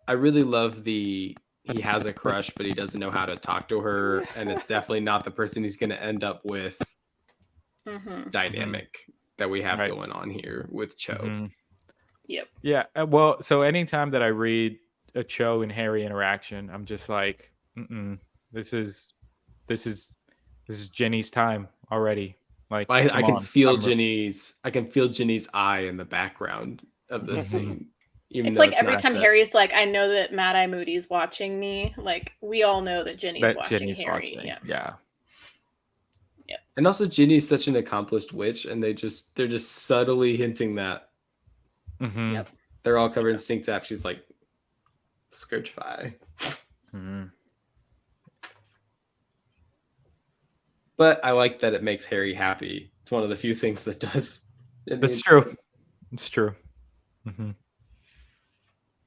[SPEAKER 2] I really love he has a crush, but he doesn't know how to talk to her, and it's definitely not the person he's going to end up with.
[SPEAKER 4] Mhm.
[SPEAKER 2] Dynamic that we have
[SPEAKER 3] Right.
[SPEAKER 2] going on here with Cho.
[SPEAKER 3] Mhm.
[SPEAKER 4] Yep.
[SPEAKER 3] Yeah. Well, so anytime that I read a Cho and Harry interaction, I'm just like, this is Jenny's time already. Like,
[SPEAKER 2] I
[SPEAKER 3] come
[SPEAKER 2] can
[SPEAKER 3] on.
[SPEAKER 2] feel
[SPEAKER 3] I'm-
[SPEAKER 2] Ginny's eye in the background of this scene. Even
[SPEAKER 4] It's
[SPEAKER 2] though
[SPEAKER 4] like every
[SPEAKER 2] not
[SPEAKER 4] time
[SPEAKER 2] set.
[SPEAKER 4] Harry's like, I know that Mad Eye Moody's watching me. Like, we all know that Jenny's
[SPEAKER 3] that
[SPEAKER 4] watching
[SPEAKER 3] Jenny's
[SPEAKER 4] Harry.
[SPEAKER 3] watching.
[SPEAKER 4] Yeah.
[SPEAKER 3] Yeah.
[SPEAKER 2] And also Ginny's such an accomplished witch, and they're just subtly hinting that
[SPEAKER 3] Mhm.
[SPEAKER 4] Yep.
[SPEAKER 2] they're all covered in stink tap. She's like, Scourgify.
[SPEAKER 3] Mhm.
[SPEAKER 2] But I like that it makes Harry happy. It's one of the few things that does.
[SPEAKER 3] That's true. It's true. Mhm.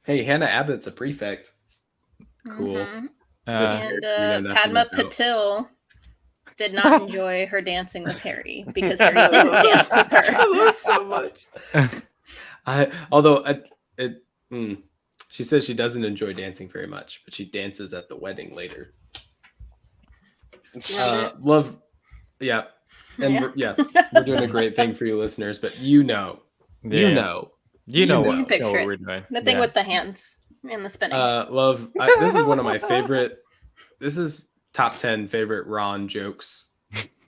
[SPEAKER 2] Hey, Hannah Abbott's a prefect. Cool.
[SPEAKER 4] Mhm.
[SPEAKER 3] Uh,
[SPEAKER 4] And
[SPEAKER 2] we know nothing
[SPEAKER 4] Padma
[SPEAKER 2] about.
[SPEAKER 4] Patil did not enjoy her dancing with Harry because Harry didn't dance with her.
[SPEAKER 2] I love it so much. She says she doesn't enjoy dancing very much, but she dances at the wedding later. Love, yeah, and
[SPEAKER 4] Yeah.
[SPEAKER 2] we're doing a great thing for you listeners, but you know
[SPEAKER 3] You
[SPEAKER 2] what
[SPEAKER 4] picture
[SPEAKER 3] what
[SPEAKER 4] it.
[SPEAKER 3] we're doing.
[SPEAKER 4] The thing
[SPEAKER 3] Yeah.
[SPEAKER 4] with the hands and the spinning.
[SPEAKER 2] This is one of my favorite. This is top 10 favorite Ron jokes.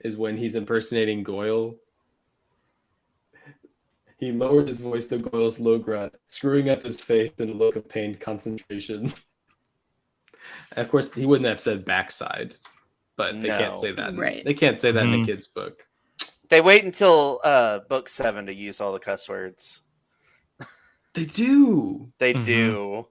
[SPEAKER 2] Is when he's impersonating Goyle. He lowered his voice to Goyle's low grunt, screwing up his face in a look of pained concentration. And of course, he wouldn't have said backside, but they can't
[SPEAKER 5] No.
[SPEAKER 2] say that.
[SPEAKER 4] Right.
[SPEAKER 2] They can't say that in
[SPEAKER 3] Mhm.
[SPEAKER 2] a kid's book.
[SPEAKER 5] They wait until book 7 to use all the cuss words.
[SPEAKER 2] They do.
[SPEAKER 5] They
[SPEAKER 3] Mhm.
[SPEAKER 5] do.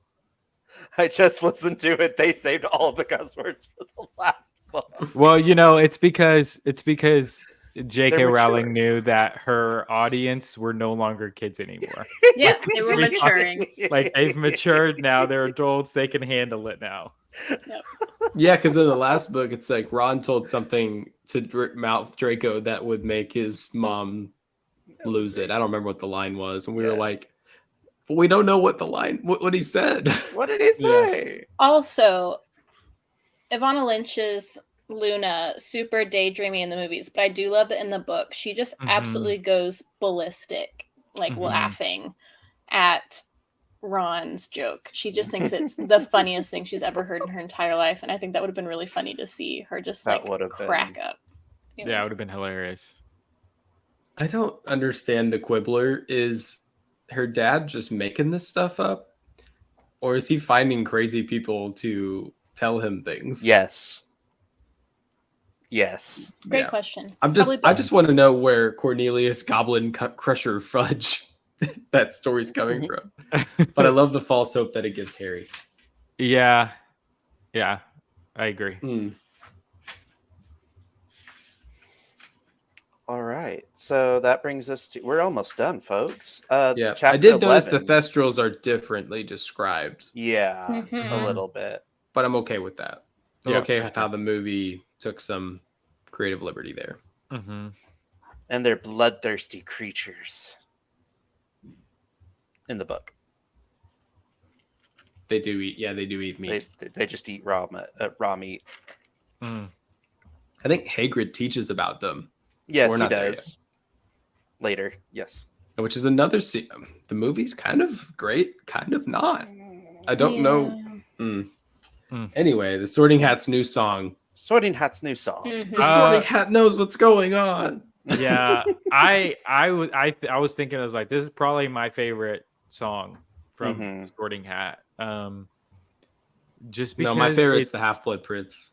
[SPEAKER 5] I just listened to it. They saved all the cuss words for the last book.
[SPEAKER 3] Well, it's because J.K.
[SPEAKER 5] They're
[SPEAKER 3] Rowling
[SPEAKER 5] mature.
[SPEAKER 3] knew that her audience were no longer kids anymore.
[SPEAKER 4] Yeah, they were
[SPEAKER 3] We-
[SPEAKER 4] maturing.
[SPEAKER 3] Like they've matured now. They're adults. They can handle it now.
[SPEAKER 2] Yeah, because in the last book, it's like Ron told something to Mount Draco that would make his mom lose it. I don't remember what the line was, and we were like, but we don't know what the line, what he said.
[SPEAKER 5] What did he say?
[SPEAKER 4] Also, Ivana Lynch's Luna, super daydreamy in the movies, but I do love that in the book, she just
[SPEAKER 3] Mhm.
[SPEAKER 4] absolutely goes ballistic, like
[SPEAKER 5] Mhm.
[SPEAKER 4] laughing at Ron's joke. She just thinks it's the funniest thing she's ever heard in her entire life, and I think that would have been really funny to see her just
[SPEAKER 5] That
[SPEAKER 4] like
[SPEAKER 5] would have
[SPEAKER 4] crack up.
[SPEAKER 3] Yeah, it would have been hilarious.
[SPEAKER 2] I don't understand the Quibbler. Is her dad just making this stuff up? Or is he finding crazy people to tell him things?
[SPEAKER 5] Yes. Yes.
[SPEAKER 4] Great
[SPEAKER 2] Yeah.
[SPEAKER 4] question.
[SPEAKER 2] I
[SPEAKER 4] Probably
[SPEAKER 2] just want to know where Cornelius Goblin Crusher Fudge that story's coming from. But I love the false hope that it gives Harry.
[SPEAKER 3] Yeah, I agree.
[SPEAKER 5] All right. So that brings us to, we're almost done, folks.
[SPEAKER 2] Yeah,
[SPEAKER 5] Chapter
[SPEAKER 2] I did notice the
[SPEAKER 5] 11.
[SPEAKER 2] Thestrals are differently described,
[SPEAKER 5] Yeah,
[SPEAKER 4] Mhm.
[SPEAKER 5] a little bit.
[SPEAKER 2] but I'm okay with that. I'm
[SPEAKER 3] Yeah,
[SPEAKER 2] okay
[SPEAKER 3] for
[SPEAKER 2] with
[SPEAKER 3] sure.
[SPEAKER 2] how the movie took some creative liberty there.
[SPEAKER 3] Mm-hmm.
[SPEAKER 5] And they're bloodthirsty creatures in the book.
[SPEAKER 2] They do eat meat.
[SPEAKER 5] They just eat raw meat.
[SPEAKER 3] Mm.
[SPEAKER 2] I think Hagrid teaches about them,
[SPEAKER 5] Yes,
[SPEAKER 2] We're
[SPEAKER 5] he
[SPEAKER 2] not there
[SPEAKER 5] does. Later, yes.
[SPEAKER 2] which is another the movie's kind of great, kind of not. I don't know. Anyway, the Sorting Hat's new song.
[SPEAKER 5] Sorting Hat's new song.
[SPEAKER 4] Mhm.
[SPEAKER 2] The Sorting Hat knows what's going on.
[SPEAKER 3] Yeah, I was thinking, I was like, this is probably my favorite song from
[SPEAKER 5] Mhm.
[SPEAKER 3] Sorting Hat. Just because
[SPEAKER 2] No, my favorite's the Half-Blood Prince.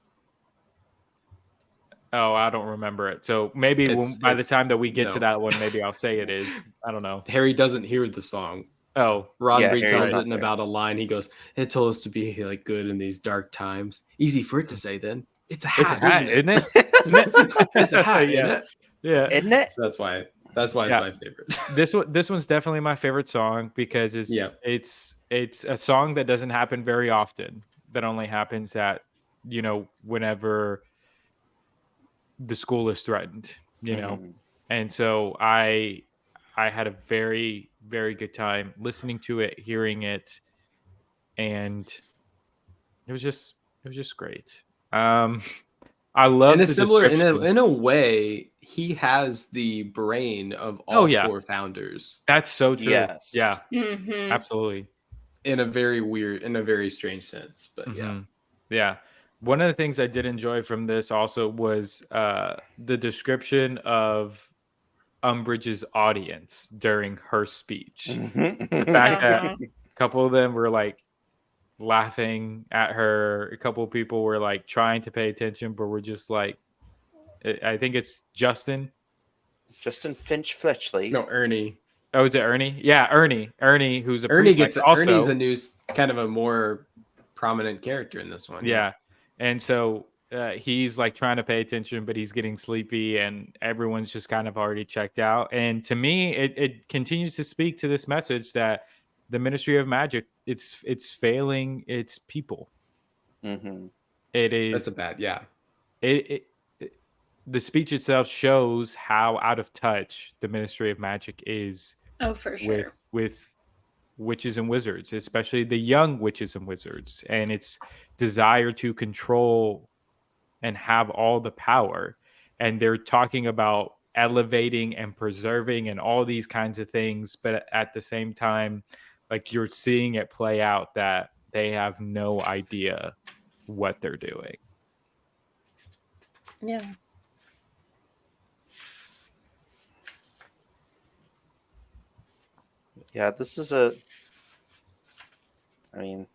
[SPEAKER 3] Oh, I don't remember it. So maybe by the time that we get to
[SPEAKER 2] no.
[SPEAKER 3] that one, maybe I'll say it is. I don't know.
[SPEAKER 2] Harry doesn't hear the song.
[SPEAKER 3] Oh,
[SPEAKER 2] Ron
[SPEAKER 5] Yeah,
[SPEAKER 2] retells
[SPEAKER 5] Harry's
[SPEAKER 2] it
[SPEAKER 5] not
[SPEAKER 2] in
[SPEAKER 5] there.
[SPEAKER 2] about a line. He goes, "It told us to be like good in these dark times." Easy for it to say. Then it's a
[SPEAKER 3] it's
[SPEAKER 2] hat,
[SPEAKER 3] a hat,
[SPEAKER 2] isn't
[SPEAKER 3] isn't
[SPEAKER 2] it?
[SPEAKER 3] it?
[SPEAKER 2] It's a hat,
[SPEAKER 3] Yeah.
[SPEAKER 2] isn't it?
[SPEAKER 3] Yeah.
[SPEAKER 5] Isn't it?
[SPEAKER 2] So that's why it's
[SPEAKER 3] Yeah.
[SPEAKER 2] my favorite.
[SPEAKER 3] This one's definitely my favorite song because it's a song that doesn't happen very often. That only happens at whenever the school is threatened.
[SPEAKER 5] Mhm.
[SPEAKER 3] And so I had a very, very good time listening to it, hearing it, and it was just great. I love
[SPEAKER 2] In a
[SPEAKER 3] the
[SPEAKER 2] similar,
[SPEAKER 3] description.
[SPEAKER 2] in a way, he has the brain of all
[SPEAKER 3] yeah.
[SPEAKER 2] four founders
[SPEAKER 3] That's so true.
[SPEAKER 5] Yes.
[SPEAKER 3] Yeah,
[SPEAKER 4] Mhm.
[SPEAKER 3] absolutely.
[SPEAKER 2] in a very strange sense. But yeah,
[SPEAKER 3] Mhm. Yeah. One of the things I did enjoy from this also was the description of Umbridge's audience during her speech.
[SPEAKER 5] Mhm.
[SPEAKER 3] The fact that
[SPEAKER 4] Uh-huh.
[SPEAKER 3] a couple of them were like laughing at her. A couple of people were like trying to pay attention, but were just like, I think it's Justin.
[SPEAKER 5] Justin Finch Fletchley.
[SPEAKER 2] no, Ernie.
[SPEAKER 3] Oh, is it Ernie? Yeah, Ernie. Ernie, who's a
[SPEAKER 2] Ernie
[SPEAKER 3] prefect
[SPEAKER 2] gets
[SPEAKER 3] also.
[SPEAKER 2] Ernie's a new kind of a more prominent character in this one.
[SPEAKER 3] Yeah. And so he's like trying to pay attention, but he's getting sleepy and everyone's just kind of already checked out. And to me, it continues to speak to this message that the Ministry of Magic, it's failing its people.
[SPEAKER 5] Mm-hmm.
[SPEAKER 3] It is.
[SPEAKER 2] That's a bad, yeah.
[SPEAKER 3] The speech itself shows how out of touch the Ministry of Magic is
[SPEAKER 4] Oh, for sure.
[SPEAKER 3] with witches and wizards, especially the young witches and wizards, and its desire to control and have all the power. And they're talking about elevating and preserving and all these kinds of things, but at the same time, like, you're seeing it play out that they have no idea what they're doing.
[SPEAKER 4] Yeah.
[SPEAKER 5] Yeah, this is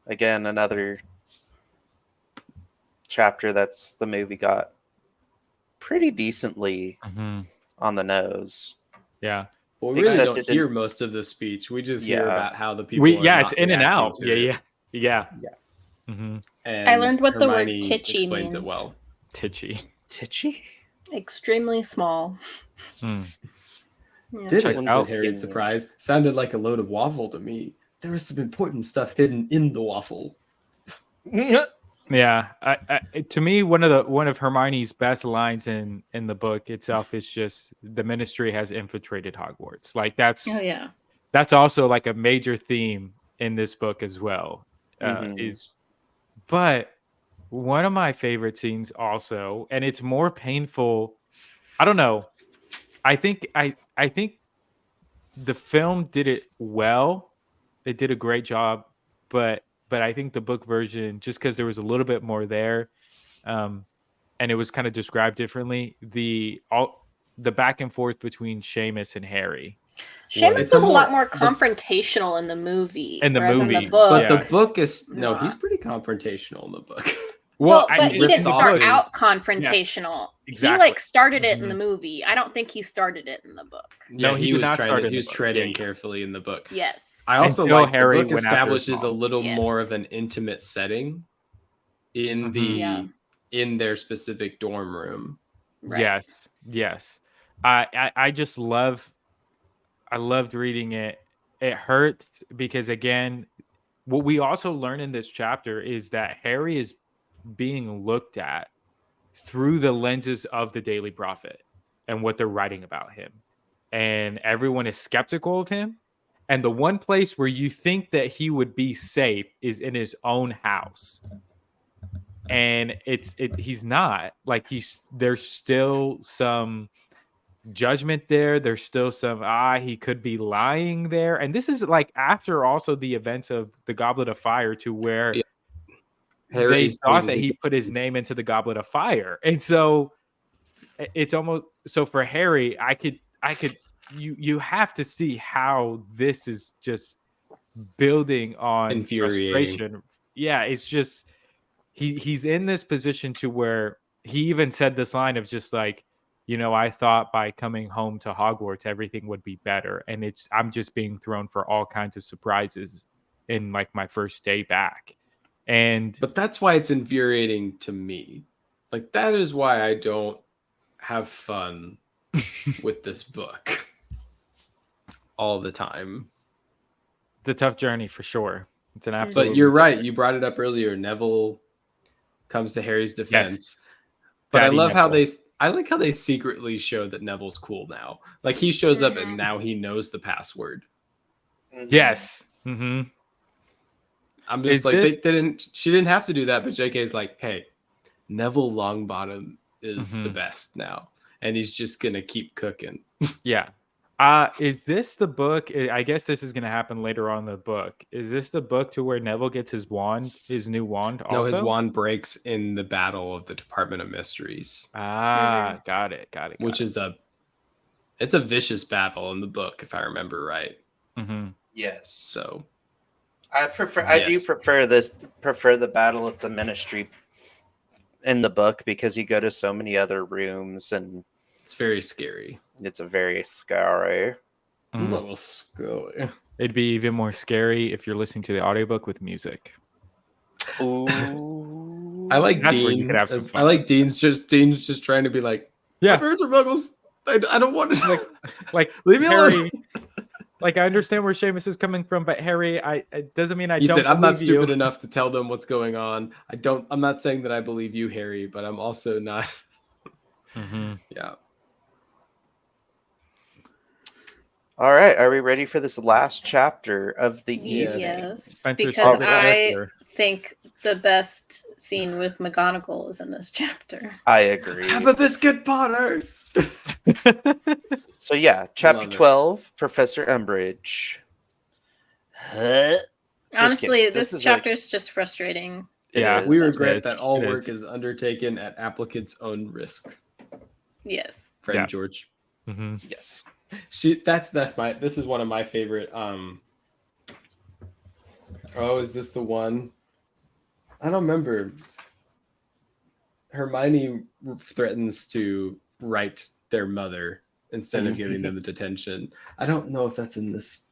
[SPEAKER 5] again, another chapter that's the movie got pretty decently on the nose.
[SPEAKER 3] Yeah.
[SPEAKER 2] Well, we really
[SPEAKER 5] Except
[SPEAKER 2] don't
[SPEAKER 5] it didn't-
[SPEAKER 2] hear most of the speech. We just hear
[SPEAKER 5] Yeah.
[SPEAKER 2] about how the people. are
[SPEAKER 3] It's
[SPEAKER 2] not
[SPEAKER 3] in and
[SPEAKER 2] reacting
[SPEAKER 3] out.
[SPEAKER 2] to
[SPEAKER 3] Yeah.
[SPEAKER 2] it.
[SPEAKER 3] Yeah.
[SPEAKER 5] Yeah.
[SPEAKER 3] Mm-hmm.
[SPEAKER 2] And
[SPEAKER 4] I learned what the word
[SPEAKER 2] Hermione
[SPEAKER 4] titchy
[SPEAKER 2] explains
[SPEAKER 4] means.
[SPEAKER 2] it well.
[SPEAKER 3] Titchy.
[SPEAKER 5] Titchy?
[SPEAKER 4] Extremely small.
[SPEAKER 3] Hmm.
[SPEAKER 4] Yeah.
[SPEAKER 2] Did
[SPEAKER 3] Check
[SPEAKER 2] it?
[SPEAKER 3] out.
[SPEAKER 2] Said Harry in surprise. Sounded like a load of waffle to me. There was some important stuff hidden in the waffle.
[SPEAKER 3] Yeah, to me, one of Hermione's best lines in the book itself is just the Ministry has infiltrated Hogwarts. Like
[SPEAKER 4] Oh yeah.
[SPEAKER 3] that's also like a major theme in this book as well.
[SPEAKER 5] Mhm.
[SPEAKER 3] But one of my favorite scenes also, and it's more painful. I don't know. I think the film did it well. It did a great job, but I think the book version, just because there was a little bit more there, and it was kind of described differently. The back and forth between Seamus and Harry.
[SPEAKER 4] Seamus
[SPEAKER 2] It's
[SPEAKER 4] was
[SPEAKER 2] a
[SPEAKER 4] a lot
[SPEAKER 2] more-
[SPEAKER 4] more confrontational in the movie.
[SPEAKER 3] In the
[SPEAKER 4] whereas in
[SPEAKER 3] movie,
[SPEAKER 4] the book.
[SPEAKER 2] But
[SPEAKER 3] yeah.
[SPEAKER 2] the book is no,
[SPEAKER 4] Nah.
[SPEAKER 2] he's pretty confrontational in the book.
[SPEAKER 4] Well,
[SPEAKER 3] I
[SPEAKER 4] but
[SPEAKER 3] mean,
[SPEAKER 4] he
[SPEAKER 2] rips
[SPEAKER 4] didn't
[SPEAKER 2] off
[SPEAKER 4] start
[SPEAKER 2] his-
[SPEAKER 4] out confrontational.
[SPEAKER 3] exactly.
[SPEAKER 4] He like started it in
[SPEAKER 3] Mhm.
[SPEAKER 4] the movie. I don't think he started it in the book.
[SPEAKER 3] No, he did
[SPEAKER 2] was
[SPEAKER 3] not
[SPEAKER 2] trying
[SPEAKER 3] start
[SPEAKER 2] to,
[SPEAKER 3] in
[SPEAKER 2] he
[SPEAKER 3] the
[SPEAKER 2] was
[SPEAKER 3] book.
[SPEAKER 2] treading
[SPEAKER 3] Yeah.
[SPEAKER 2] carefully in the book.
[SPEAKER 4] Yes.
[SPEAKER 2] I also
[SPEAKER 3] Until
[SPEAKER 2] like
[SPEAKER 3] Harry
[SPEAKER 2] the book
[SPEAKER 3] went after his
[SPEAKER 2] establishes a
[SPEAKER 3] mom.
[SPEAKER 2] little more
[SPEAKER 4] Yes.
[SPEAKER 2] of an intimate setting in
[SPEAKER 3] Mhm.
[SPEAKER 2] the
[SPEAKER 4] Yeah.
[SPEAKER 2] in their specific dorm room.
[SPEAKER 4] Right.
[SPEAKER 3] Yes. I just loved reading it. It hurts because again, what we also learn in this chapter is that Harry is being looked at through the lenses of the Daily Prophet and what they're writing about him. And everyone is skeptical of him. And the one place where you think that he would be safe is in his own house. And he's not. Like there's still some judgment there. There's still some he could be lying there. And this is like after also the events of the Goblet of Fire, to where
[SPEAKER 2] Yeah.
[SPEAKER 3] they
[SPEAKER 2] Harry's
[SPEAKER 3] thought that
[SPEAKER 2] totally-
[SPEAKER 3] he put his name into the Goblet of Fire. And so it's almost so for Harry, I could you have to see how this is just building on
[SPEAKER 2] Infuriating.
[SPEAKER 3] frustration. Yeah, it's just he's in this position to where he even said this line of just like, I thought by coming home to Hogwarts everything would be better, and I'm just being thrown for all kinds of surprises in like my first day back.
[SPEAKER 2] But that's why it's infuriating to me. Like that is why I don't have fun with this book all the time.
[SPEAKER 3] It's a tough journey for sure. It's an absolute.
[SPEAKER 2] But you're right. You brought it up earlier. Neville comes to Harry's defense. But
[SPEAKER 3] Daddy
[SPEAKER 2] I love how
[SPEAKER 3] Neville.
[SPEAKER 2] I like how they secretly show that Neville's cool now. Like he shows up and
[SPEAKER 4] Mhm.
[SPEAKER 2] now he knows the password.
[SPEAKER 3] Yes. Mm-hmm.
[SPEAKER 2] I'm just
[SPEAKER 3] Is
[SPEAKER 2] like
[SPEAKER 3] this-
[SPEAKER 2] she didn't have to do that, but JK's like, hey, Neville Longbottom is the
[SPEAKER 3] Mhm.
[SPEAKER 2] best now. And he's just gonna keep cooking.
[SPEAKER 3] Yeah. Is this the book? I guess this is going to happen later on in the book. Is this the book to where Neville gets his new wand? Also?
[SPEAKER 2] No, his wand breaks in the battle of the Department of Mysteries,
[SPEAKER 3] Got it.
[SPEAKER 2] which is it's a vicious battle in the book, if I remember right.
[SPEAKER 3] Mm-hmm.
[SPEAKER 5] Yes.
[SPEAKER 2] So
[SPEAKER 5] I do
[SPEAKER 2] Yes.
[SPEAKER 5] prefer the battle at the Ministry in the book because you go to so many other rooms and
[SPEAKER 2] it's very scary.
[SPEAKER 5] it's a very scary.
[SPEAKER 2] A little scary.
[SPEAKER 3] It'd be even more scary if you're listening to the audiobook with music.
[SPEAKER 5] Ooh.
[SPEAKER 2] I like
[SPEAKER 3] That's where you
[SPEAKER 2] Dean.
[SPEAKER 3] could have some
[SPEAKER 2] I
[SPEAKER 3] fun.
[SPEAKER 2] like Dean's just trying to be like, my
[SPEAKER 3] Yeah,
[SPEAKER 2] parents are muggles. I don't want to
[SPEAKER 3] like
[SPEAKER 2] leave me
[SPEAKER 3] Harry.
[SPEAKER 2] alone.
[SPEAKER 3] Like I understand where Seamus is coming from, but Harry, it doesn't mean I
[SPEAKER 2] He
[SPEAKER 3] don't.
[SPEAKER 2] said, I'm not
[SPEAKER 3] believe you."
[SPEAKER 2] stupid enough to tell them what's going on. I'm not saying that I believe you, Harry, but I'm also not.
[SPEAKER 3] Mhm.
[SPEAKER 2] Yeah.
[SPEAKER 5] All right, are we ready for this last chapter of the
[SPEAKER 2] Yes.
[SPEAKER 5] evening?
[SPEAKER 4] Yes.
[SPEAKER 3] Spencer's
[SPEAKER 4] Because
[SPEAKER 3] favorite
[SPEAKER 4] I
[SPEAKER 3] character.
[SPEAKER 4] think the best scene with McGonagall is in this chapter.
[SPEAKER 5] I agree.
[SPEAKER 2] Have a biscuit, Potter.
[SPEAKER 5] So yeah, chapter
[SPEAKER 2] Love it.
[SPEAKER 5] 12, Professor Umbridge. Huh?
[SPEAKER 4] Honestly,
[SPEAKER 5] kidding.
[SPEAKER 4] this
[SPEAKER 5] This is
[SPEAKER 4] chapter is just frustrating.
[SPEAKER 5] It
[SPEAKER 3] Yeah,
[SPEAKER 5] is.
[SPEAKER 2] We
[SPEAKER 3] It
[SPEAKER 2] regret
[SPEAKER 3] is.
[SPEAKER 2] that all
[SPEAKER 3] It
[SPEAKER 2] work
[SPEAKER 3] is.
[SPEAKER 2] is undertaken at applicant's own risk.
[SPEAKER 4] Yes.
[SPEAKER 2] Friend
[SPEAKER 3] Yeah.
[SPEAKER 2] George.
[SPEAKER 3] Mhm.
[SPEAKER 5] Yes.
[SPEAKER 2] This is one of my favorite. Is this the one? I don't remember. Hermione threatens to write their mother instead of giving them the detention. I don't know if that's in this.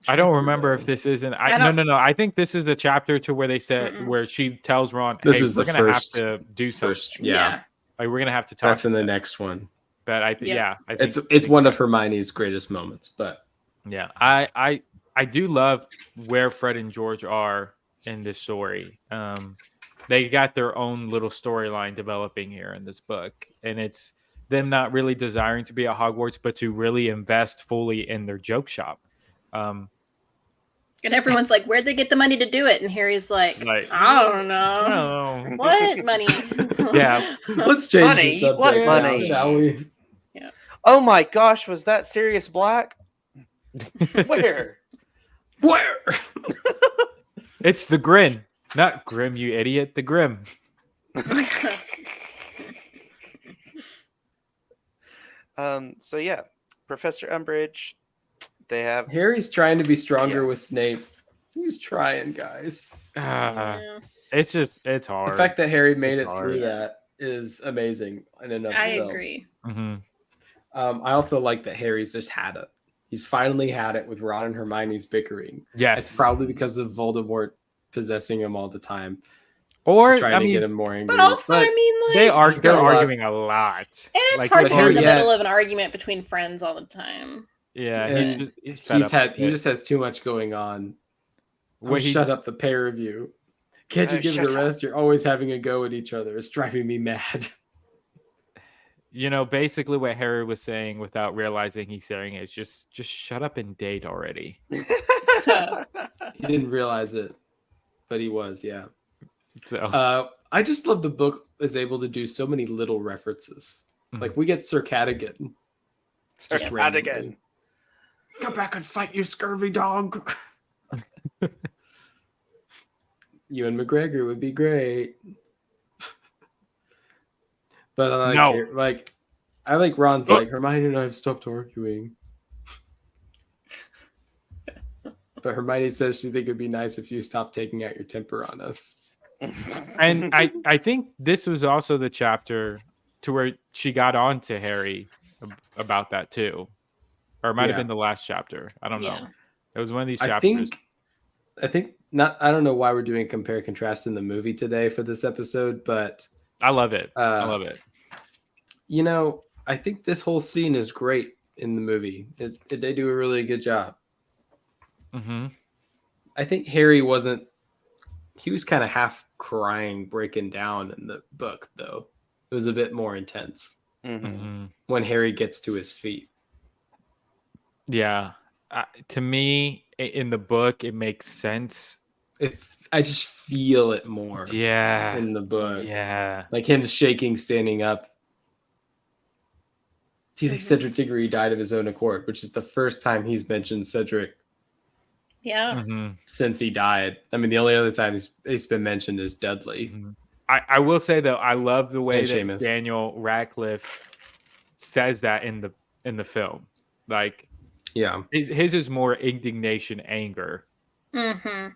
[SPEAKER 3] I don't
[SPEAKER 2] chapter,
[SPEAKER 3] remember
[SPEAKER 2] though.
[SPEAKER 3] if this isn't.
[SPEAKER 4] I
[SPEAKER 3] No,
[SPEAKER 4] don't-
[SPEAKER 3] no. I think this is the chapter to where they said
[SPEAKER 4] Mm-mm.
[SPEAKER 3] where she tells Ron,
[SPEAKER 2] This
[SPEAKER 3] "Hey,
[SPEAKER 2] is
[SPEAKER 3] we're
[SPEAKER 2] the
[SPEAKER 3] gonna
[SPEAKER 2] first-
[SPEAKER 3] have to do something."
[SPEAKER 2] First, yeah.
[SPEAKER 3] Like we're gonna have to talk.
[SPEAKER 2] That's in the next one.
[SPEAKER 3] But I think
[SPEAKER 2] It's one of Hermione's greatest moments. But
[SPEAKER 3] yeah, I do love where Fred and George are in this story. They got their own little storyline developing here in this book, and it's them not really desiring to be at Hogwarts, but to really invest fully in their joke shop.
[SPEAKER 4] And everyone's like, "Where'd they get the money to do it?" And Harry's like, "I don't know.
[SPEAKER 3] Oh,
[SPEAKER 4] What money?"
[SPEAKER 3] yeah.
[SPEAKER 2] let's change
[SPEAKER 5] Money?
[SPEAKER 2] the subject,
[SPEAKER 5] What
[SPEAKER 2] now,
[SPEAKER 5] money?
[SPEAKER 2] shall we?
[SPEAKER 5] Oh my gosh, was that Sirius Black? Where?
[SPEAKER 2] Where?
[SPEAKER 3] It's the Grin, not Grim, you idiot. The Grim.
[SPEAKER 5] So yeah, Professor Umbridge. They have
[SPEAKER 2] Harry's trying to be stronger
[SPEAKER 5] Yeah.
[SPEAKER 2] with Snape. He's trying, guys.
[SPEAKER 4] Yeah,
[SPEAKER 3] It's hard.
[SPEAKER 2] The fact that Harry made
[SPEAKER 3] It's
[SPEAKER 2] it through
[SPEAKER 3] hard.
[SPEAKER 2] that is amazing in and of
[SPEAKER 4] I
[SPEAKER 2] itself.
[SPEAKER 4] agree.
[SPEAKER 3] Mhm.
[SPEAKER 2] I also like that Harry's just had it. He's finally had it with Ron and Hermione's bickering.
[SPEAKER 3] Yes.
[SPEAKER 2] It's probably because of Voldemort possessing him all the time,
[SPEAKER 3] or
[SPEAKER 2] trying
[SPEAKER 3] I
[SPEAKER 2] to
[SPEAKER 3] mean,
[SPEAKER 2] get him more angry.
[SPEAKER 4] But also, I mean, like,
[SPEAKER 3] they're
[SPEAKER 2] got a lot.
[SPEAKER 3] arguing a lot.
[SPEAKER 4] and it's
[SPEAKER 3] Like,
[SPEAKER 4] hard
[SPEAKER 3] but
[SPEAKER 4] to be in the
[SPEAKER 2] Harry-
[SPEAKER 4] middle of an argument between friends all the time.
[SPEAKER 3] Yeah,
[SPEAKER 2] And
[SPEAKER 3] he's fed up with
[SPEAKER 2] he
[SPEAKER 3] it.
[SPEAKER 2] just has too much going on.
[SPEAKER 3] Where he-
[SPEAKER 2] Shut up, the pair of you. Can't you give it
[SPEAKER 5] Shut
[SPEAKER 2] a
[SPEAKER 5] up.
[SPEAKER 2] rest? You're always having a go at each other. It's driving me mad.
[SPEAKER 3] Basically what Harry was saying without realizing he's saying it is just shut up and date already.
[SPEAKER 2] He didn't realize it, but he was, yeah.
[SPEAKER 3] So
[SPEAKER 2] I just love the book is able to do so many little references.
[SPEAKER 3] Mhm.
[SPEAKER 2] Like we get Sir Cadogan.
[SPEAKER 5] Sir
[SPEAKER 2] Just
[SPEAKER 5] Cadogan.
[SPEAKER 2] randomly. Go back and fight, you scurvy dog. Ewan McGregor would be great. But I like,
[SPEAKER 3] No.
[SPEAKER 2] I like Ron's
[SPEAKER 3] Oh.
[SPEAKER 2] like, Hermione and I have stopped arguing. But Hermione says she think it'd be nice if you stopped taking out your temper on us.
[SPEAKER 3] and I think this was also the chapter to where she got on to Harry about that too. Or it might have
[SPEAKER 2] Yeah.
[SPEAKER 3] been the last chapter. I don't
[SPEAKER 4] Yeah.
[SPEAKER 3] know. It was one of these
[SPEAKER 2] I
[SPEAKER 3] chapters.
[SPEAKER 2] think not. I don't know why we're doing compare and contrast in the movie today for this episode, but
[SPEAKER 3] I love it. I
[SPEAKER 2] Uh,
[SPEAKER 3] love it.
[SPEAKER 2] I think this whole scene is great in the movie. They do a really good job.
[SPEAKER 3] Hmm.
[SPEAKER 2] I think Harry wasn't. He was kind of half crying, breaking down in the book, though. It was a bit more intense
[SPEAKER 5] Mhm.
[SPEAKER 3] Hmm.
[SPEAKER 2] when Harry gets to his feet.
[SPEAKER 3] Yeah. To me, in the book, it makes sense.
[SPEAKER 2] I just feel it more
[SPEAKER 3] Yeah.
[SPEAKER 2] in the book.
[SPEAKER 3] Yeah.
[SPEAKER 2] Like him shaking, standing up. Do you think
[SPEAKER 4] Mhm.
[SPEAKER 2] Cedric Diggory died of his own accord? Which is the first time he's mentioned Cedric
[SPEAKER 4] Yeah.
[SPEAKER 3] Hmm.
[SPEAKER 2] since he died. I mean, the only other time he's been mentioned is Dudley.
[SPEAKER 3] Mm-hmm. I will say though, I love the way
[SPEAKER 2] And
[SPEAKER 3] that
[SPEAKER 2] Seamus.
[SPEAKER 3] Daniel Radcliffe says that in the film. Like
[SPEAKER 2] Yeah.
[SPEAKER 3] his is more indignation, anger.
[SPEAKER 4] Mm-hmm.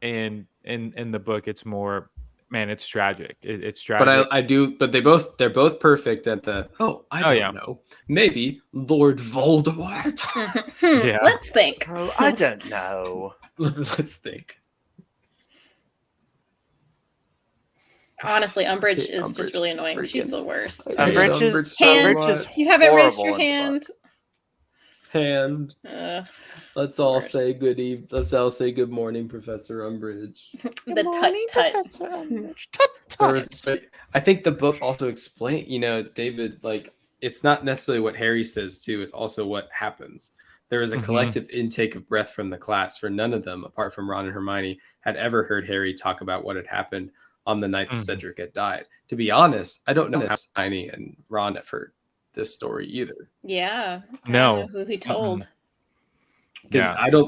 [SPEAKER 3] And in the book, it's more, man, it's tragic. It's tragic.
[SPEAKER 2] But I do. But they're both perfect at the. I don't
[SPEAKER 3] yeah.
[SPEAKER 2] know. Maybe Lord Voldemort.
[SPEAKER 3] Yeah.
[SPEAKER 4] Let's think.
[SPEAKER 5] Oh, I don't know.
[SPEAKER 2] Let's think.
[SPEAKER 4] Honestly, Umbridge
[SPEAKER 2] Yeah,
[SPEAKER 4] is just
[SPEAKER 2] Umbridge
[SPEAKER 4] really
[SPEAKER 2] is
[SPEAKER 4] annoying. She's
[SPEAKER 2] freaking-
[SPEAKER 4] the worst.
[SPEAKER 2] I hate
[SPEAKER 5] Umbridge is
[SPEAKER 2] Umbridge so
[SPEAKER 4] Hand.
[SPEAKER 2] much.
[SPEAKER 5] Umbridge
[SPEAKER 4] You haven't raised
[SPEAKER 5] horrible
[SPEAKER 4] your
[SPEAKER 5] in the
[SPEAKER 4] hand.
[SPEAKER 2] Hand. Let's all
[SPEAKER 4] Worst.
[SPEAKER 2] say good eve. Let's all say good morning, Professor Umbridge.
[SPEAKER 4] The tut-tut.
[SPEAKER 2] I think the book also explain. David, like it's not necessarily what Harry says too. It's also what happens. There is a
[SPEAKER 3] Mhm.
[SPEAKER 2] collective intake of breath from the class, for none of them, apart from Ron and Hermione, had ever heard Harry talk about what had happened on the night that
[SPEAKER 3] Mhm.
[SPEAKER 2] Cedric had died. To be honest, I don't know how Hermione and Ron have heard this story either.
[SPEAKER 4] Yeah. I
[SPEAKER 3] No.
[SPEAKER 4] don't know who he told.
[SPEAKER 2] Because
[SPEAKER 3] Yeah.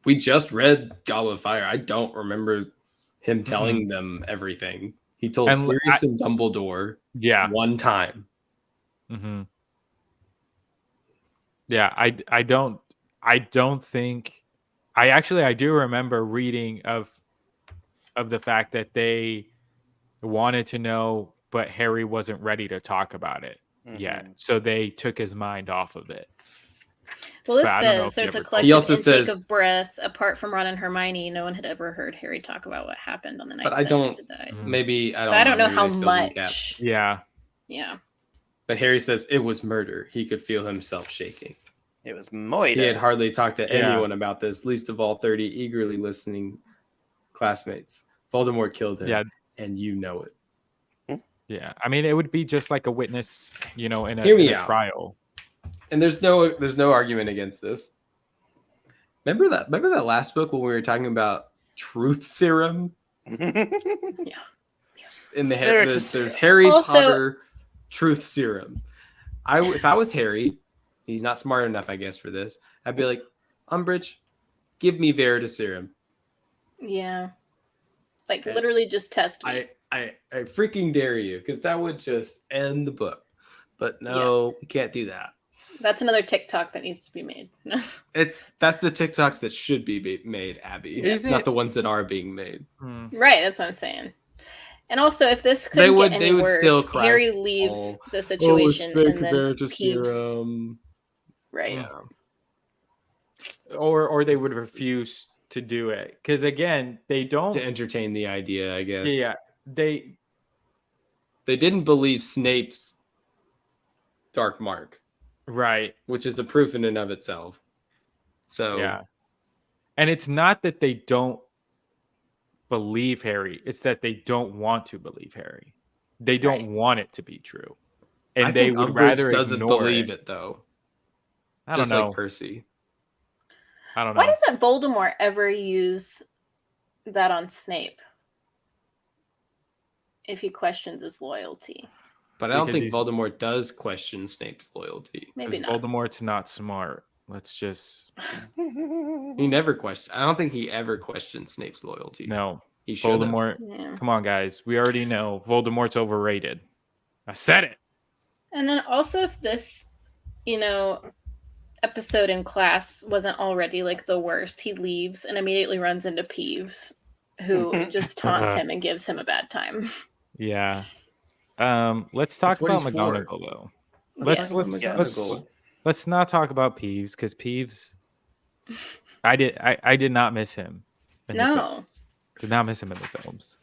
[SPEAKER 2] we just read Goblet of Fire. I don't remember him
[SPEAKER 3] Mm-hmm.
[SPEAKER 2] telling them everything. He told
[SPEAKER 3] And
[SPEAKER 2] Sirius and Dumbledore
[SPEAKER 3] Yeah.
[SPEAKER 2] one time.
[SPEAKER 3] Hmm. Yeah. I don't think. I do remember reading of the fact that they wanted to know, but Harry wasn't ready to talk about it yet,
[SPEAKER 5] Mhm.
[SPEAKER 3] so they took his mind off of it.
[SPEAKER 4] Well, this
[SPEAKER 3] But I don't know
[SPEAKER 4] says
[SPEAKER 3] if he
[SPEAKER 4] there's a
[SPEAKER 3] ever-
[SPEAKER 4] collective
[SPEAKER 2] He also
[SPEAKER 4] intake
[SPEAKER 2] says-
[SPEAKER 4] of breath. Apart from Ron and Hermione, no one had ever heard Harry talk about what happened on the night
[SPEAKER 2] But I don't-
[SPEAKER 4] Cedric died.
[SPEAKER 3] Mhm.
[SPEAKER 2] Maybe I don't.
[SPEAKER 4] But I don't know
[SPEAKER 2] maybe
[SPEAKER 4] how
[SPEAKER 2] they filled in gaps.
[SPEAKER 4] much.
[SPEAKER 3] Yeah.
[SPEAKER 4] Yeah.
[SPEAKER 2] But Harry says it was murder. He could feel himself shaking.
[SPEAKER 5] It was Moida.
[SPEAKER 2] He had hardly talked to
[SPEAKER 3] Yeah.
[SPEAKER 2] anyone about this, least of all 30 eagerly listening classmates. Voldemort killed him,
[SPEAKER 3] Yeah.
[SPEAKER 2] and you know it.
[SPEAKER 3] Yeah. I mean, it would be just like a witness, you know, in a,
[SPEAKER 2] Hear me
[SPEAKER 3] in a
[SPEAKER 2] out.
[SPEAKER 3] trial.
[SPEAKER 2] And there's no argument against this. Remember that last book when we were talking about truth serum in the
[SPEAKER 5] There it's a
[SPEAKER 2] there's
[SPEAKER 5] serum.
[SPEAKER 2] Harry
[SPEAKER 4] Also-
[SPEAKER 2] Potter truth serum. If I was Harry, he's not smart enough, I guess, for this. I'd be like, Umbridge, give me Veritaserum.
[SPEAKER 4] Yeah. Like
[SPEAKER 2] Okay.
[SPEAKER 4] literally just test me.
[SPEAKER 2] I freaking dare you, because that would just end the book. But no, we can't do that.
[SPEAKER 4] That's another TikTok that needs to be made.
[SPEAKER 2] That's the TikToks that should be made, Abby.
[SPEAKER 3] Is
[SPEAKER 2] not
[SPEAKER 3] it?
[SPEAKER 2] the ones that are being made.
[SPEAKER 3] Hmm.
[SPEAKER 4] Right, that's what I'm saying. And also, if this couldn't
[SPEAKER 2] would-
[SPEAKER 4] get
[SPEAKER 2] they
[SPEAKER 4] any
[SPEAKER 2] would
[SPEAKER 4] worse,
[SPEAKER 2] still cry
[SPEAKER 4] Harry
[SPEAKER 2] foul.
[SPEAKER 4] leaves the situation and then Peeves.
[SPEAKER 2] Veritaserum.
[SPEAKER 4] Right.
[SPEAKER 2] Yeah.
[SPEAKER 3] Or they would refuse to do it. Because again, they don't.
[SPEAKER 2] To entertain the idea, I guess.
[SPEAKER 3] Yeah. They.
[SPEAKER 2] They didn't believe Snape's dark mark,
[SPEAKER 3] Right.
[SPEAKER 2] which is a proof in and of itself. So
[SPEAKER 3] Yeah. And it's not that they don't believe Harry, it's that they don't want to believe Harry. They don't
[SPEAKER 4] Right.
[SPEAKER 3] want it to be true. And
[SPEAKER 2] I
[SPEAKER 3] they
[SPEAKER 2] think
[SPEAKER 3] would
[SPEAKER 2] Umbridge
[SPEAKER 3] rather
[SPEAKER 2] doesn't
[SPEAKER 3] ignore
[SPEAKER 2] believe
[SPEAKER 3] it.
[SPEAKER 2] it though.
[SPEAKER 3] I don't
[SPEAKER 2] Just
[SPEAKER 3] know.
[SPEAKER 2] like Percy.
[SPEAKER 3] I don't know.
[SPEAKER 4] Why doesn't Voldemort ever use that on Snape? If he questions his loyalty.
[SPEAKER 2] But I don't
[SPEAKER 3] Because
[SPEAKER 2] think
[SPEAKER 3] he's-
[SPEAKER 2] Voldemort does question Snape's loyalty.
[SPEAKER 4] Maybe
[SPEAKER 3] 'Cause
[SPEAKER 4] not.
[SPEAKER 3] Voldemort's not smart. Let's just
[SPEAKER 2] He never questioned. I don't think he ever questioned Snape's loyalty.
[SPEAKER 3] no.
[SPEAKER 2] He should have.
[SPEAKER 3] Voldemort.
[SPEAKER 4] Yeah.
[SPEAKER 3] Come on, guys. We already know Voldemort's overrated. I said it.
[SPEAKER 4] And then also if this, episode in class wasn't already like the worst, he leaves and immediately runs into Peeves, who just taunts him and gives him a bad time.
[SPEAKER 3] Yeah. Let's talk
[SPEAKER 2] That's what
[SPEAKER 3] about
[SPEAKER 2] he's for.
[SPEAKER 3] McGonagall though. Let's
[SPEAKER 4] Yes.
[SPEAKER 3] let's,
[SPEAKER 5] Yes.
[SPEAKER 3] let's let's not talk about Peeves because Peeves. I did not miss him. In the
[SPEAKER 4] No.
[SPEAKER 3] films. Did not miss him in the films.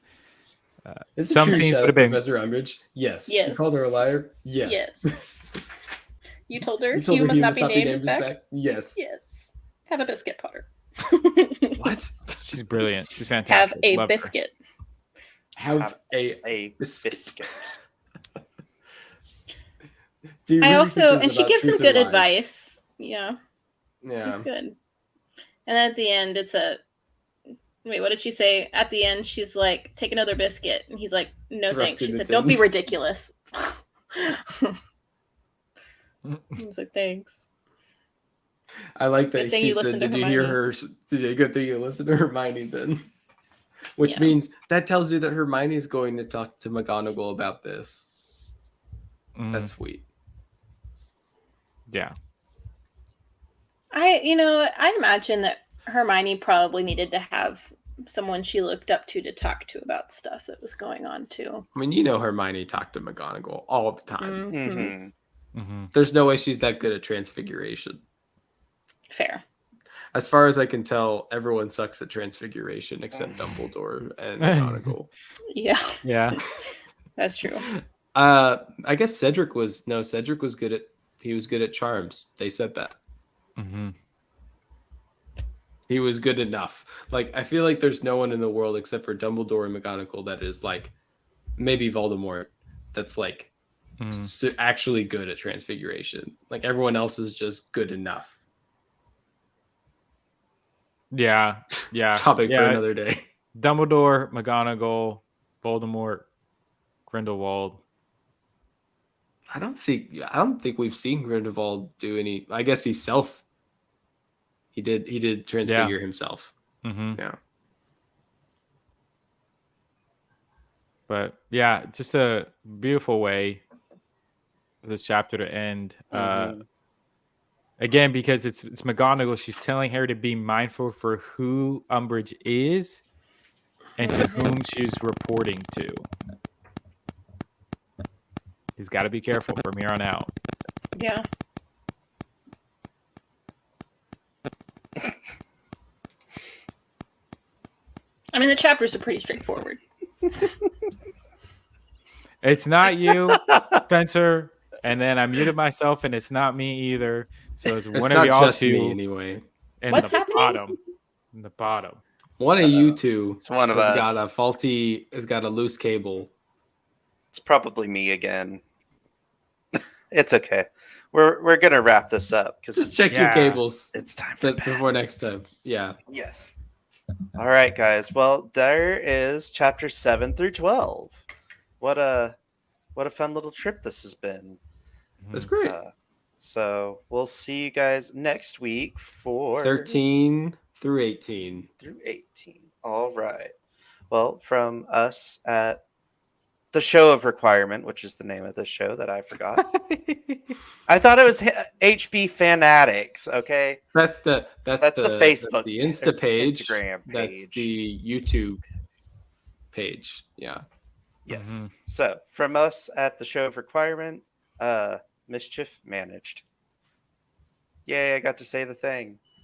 [SPEAKER 2] Is it
[SPEAKER 3] Some
[SPEAKER 2] true
[SPEAKER 3] scenes
[SPEAKER 2] shout
[SPEAKER 3] would have
[SPEAKER 2] out
[SPEAKER 3] been-
[SPEAKER 2] Professor Umbridge. Yes.
[SPEAKER 4] Yes.
[SPEAKER 2] You called her a liar. Yes.
[SPEAKER 4] Yes. You told her
[SPEAKER 2] You told
[SPEAKER 4] you
[SPEAKER 2] her
[SPEAKER 4] must
[SPEAKER 2] he
[SPEAKER 4] not
[SPEAKER 2] must
[SPEAKER 4] be named as back?
[SPEAKER 2] Yes.
[SPEAKER 4] Yes. Have a biscuit, Potter.
[SPEAKER 2] What?
[SPEAKER 3] She's brilliant. She's
[SPEAKER 4] Have
[SPEAKER 3] fantastic.
[SPEAKER 4] a
[SPEAKER 3] Love her.
[SPEAKER 4] biscuit.
[SPEAKER 2] Have a.
[SPEAKER 5] A
[SPEAKER 2] Biscuit.
[SPEAKER 5] biscuit.
[SPEAKER 2] Do you
[SPEAKER 4] I
[SPEAKER 2] really
[SPEAKER 4] also,
[SPEAKER 2] think this
[SPEAKER 4] and
[SPEAKER 2] is
[SPEAKER 4] she
[SPEAKER 2] about
[SPEAKER 4] gives him
[SPEAKER 2] truth or
[SPEAKER 4] good
[SPEAKER 2] lies?
[SPEAKER 4] advice. Yeah,
[SPEAKER 2] Yeah.
[SPEAKER 4] it's good. And at the end, it's a. Wait, what did she say? At the end, she's like, "Take another biscuit," and he's like, "No,
[SPEAKER 2] Thrust
[SPEAKER 4] thanks." She
[SPEAKER 2] in the
[SPEAKER 4] said, "Don't be
[SPEAKER 2] tin.
[SPEAKER 4] ridiculous." He was like, "Thanks."
[SPEAKER 2] I like that
[SPEAKER 4] Good thing
[SPEAKER 2] she
[SPEAKER 4] you
[SPEAKER 2] said,
[SPEAKER 4] listened to
[SPEAKER 2] "Did you hear
[SPEAKER 4] Hermione."
[SPEAKER 2] her? Good thing you listened to Hermione then." Which
[SPEAKER 4] Yeah.
[SPEAKER 2] means that tells you that Hermione is going to talk to McGonagall about this.
[SPEAKER 3] Mm,
[SPEAKER 2] That's sweet.
[SPEAKER 3] yeah.
[SPEAKER 4] I imagine that Hermione probably needed to have someone she looked up to talk to about stuff that was going on too.
[SPEAKER 2] I mean, Hermione talked to McGonagall all the time.
[SPEAKER 4] Mhm.
[SPEAKER 5] Mhm.
[SPEAKER 3] Hmm.
[SPEAKER 2] There's no way she's that good at transfiguration.
[SPEAKER 4] Fair.
[SPEAKER 2] As far as I can tell, everyone sucks at transfiguration except Dumbledore and McGonagall.
[SPEAKER 4] Yeah,
[SPEAKER 3] Yeah.
[SPEAKER 4] that's true.
[SPEAKER 2] I guess Cedric was good at charms. They said that.
[SPEAKER 3] Hmm.
[SPEAKER 2] He was good enough. Like, I feel like there's no one in the world except for Dumbledore and McGonagall that is like, maybe Voldemort, that's like
[SPEAKER 3] Mm.
[SPEAKER 2] actually good at transfiguration. Like, everyone else is just good enough.
[SPEAKER 3] Yeah. Yeah.
[SPEAKER 2] Topic
[SPEAKER 3] yeah.
[SPEAKER 2] for another day.
[SPEAKER 3] Dumbledore, McGonagall, Voldemort, Grindelwald.
[SPEAKER 2] I don't think we've seen Grindelwald do any. I guess he did transfigure himself.
[SPEAKER 3] Hmm.
[SPEAKER 2] Yeah.
[SPEAKER 3] But yeah, just a beautiful way for this chapter to end.
[SPEAKER 5] Mhm.
[SPEAKER 3] Again, because it's McGonagall, she's telling Harry to be mindful for who Umbridge is and to whom she's reporting to. He's got to be careful from here on out.
[SPEAKER 4] Yeah. I mean, the chapters are pretty straightforward.
[SPEAKER 3] It's not you, Spencer. And then I muted myself, and it's not me either. So it's
[SPEAKER 2] It's
[SPEAKER 3] one
[SPEAKER 2] not
[SPEAKER 3] of y'all
[SPEAKER 2] just me
[SPEAKER 3] two
[SPEAKER 2] anyway.
[SPEAKER 3] in
[SPEAKER 4] What's
[SPEAKER 3] the
[SPEAKER 4] happening?
[SPEAKER 3] bottom. In the bottom.
[SPEAKER 2] One of you two
[SPEAKER 5] It's one of
[SPEAKER 2] has
[SPEAKER 5] us.
[SPEAKER 2] got a loose cable.
[SPEAKER 5] It's probably me again. It's okay. We're gonna wrap this up because
[SPEAKER 2] Just check your
[SPEAKER 3] Yeah.
[SPEAKER 2] cables
[SPEAKER 5] it's time for bed.
[SPEAKER 2] before next time. Yeah.
[SPEAKER 5] Yes. All right, guys. Well, there is chapter 7 through 12. What a fun little trip this has been.
[SPEAKER 2] That's great.
[SPEAKER 5] So we'll see you guys next week for
[SPEAKER 2] 13 through 18.
[SPEAKER 5] through 18. All right. Well, from us at the Show of Requirement, which is the name of the show that I forgot. I thought it was HB Fanatics. Okay,
[SPEAKER 2] That's the
[SPEAKER 5] Facebook,
[SPEAKER 2] the Insta page.
[SPEAKER 5] Instagram
[SPEAKER 2] That's
[SPEAKER 5] page.
[SPEAKER 2] the YouTube page. Yeah.
[SPEAKER 5] Yes.
[SPEAKER 3] Mhm.
[SPEAKER 5] So from us at the Show of Requirement, Mischief managed. Yay! I got to say the thing.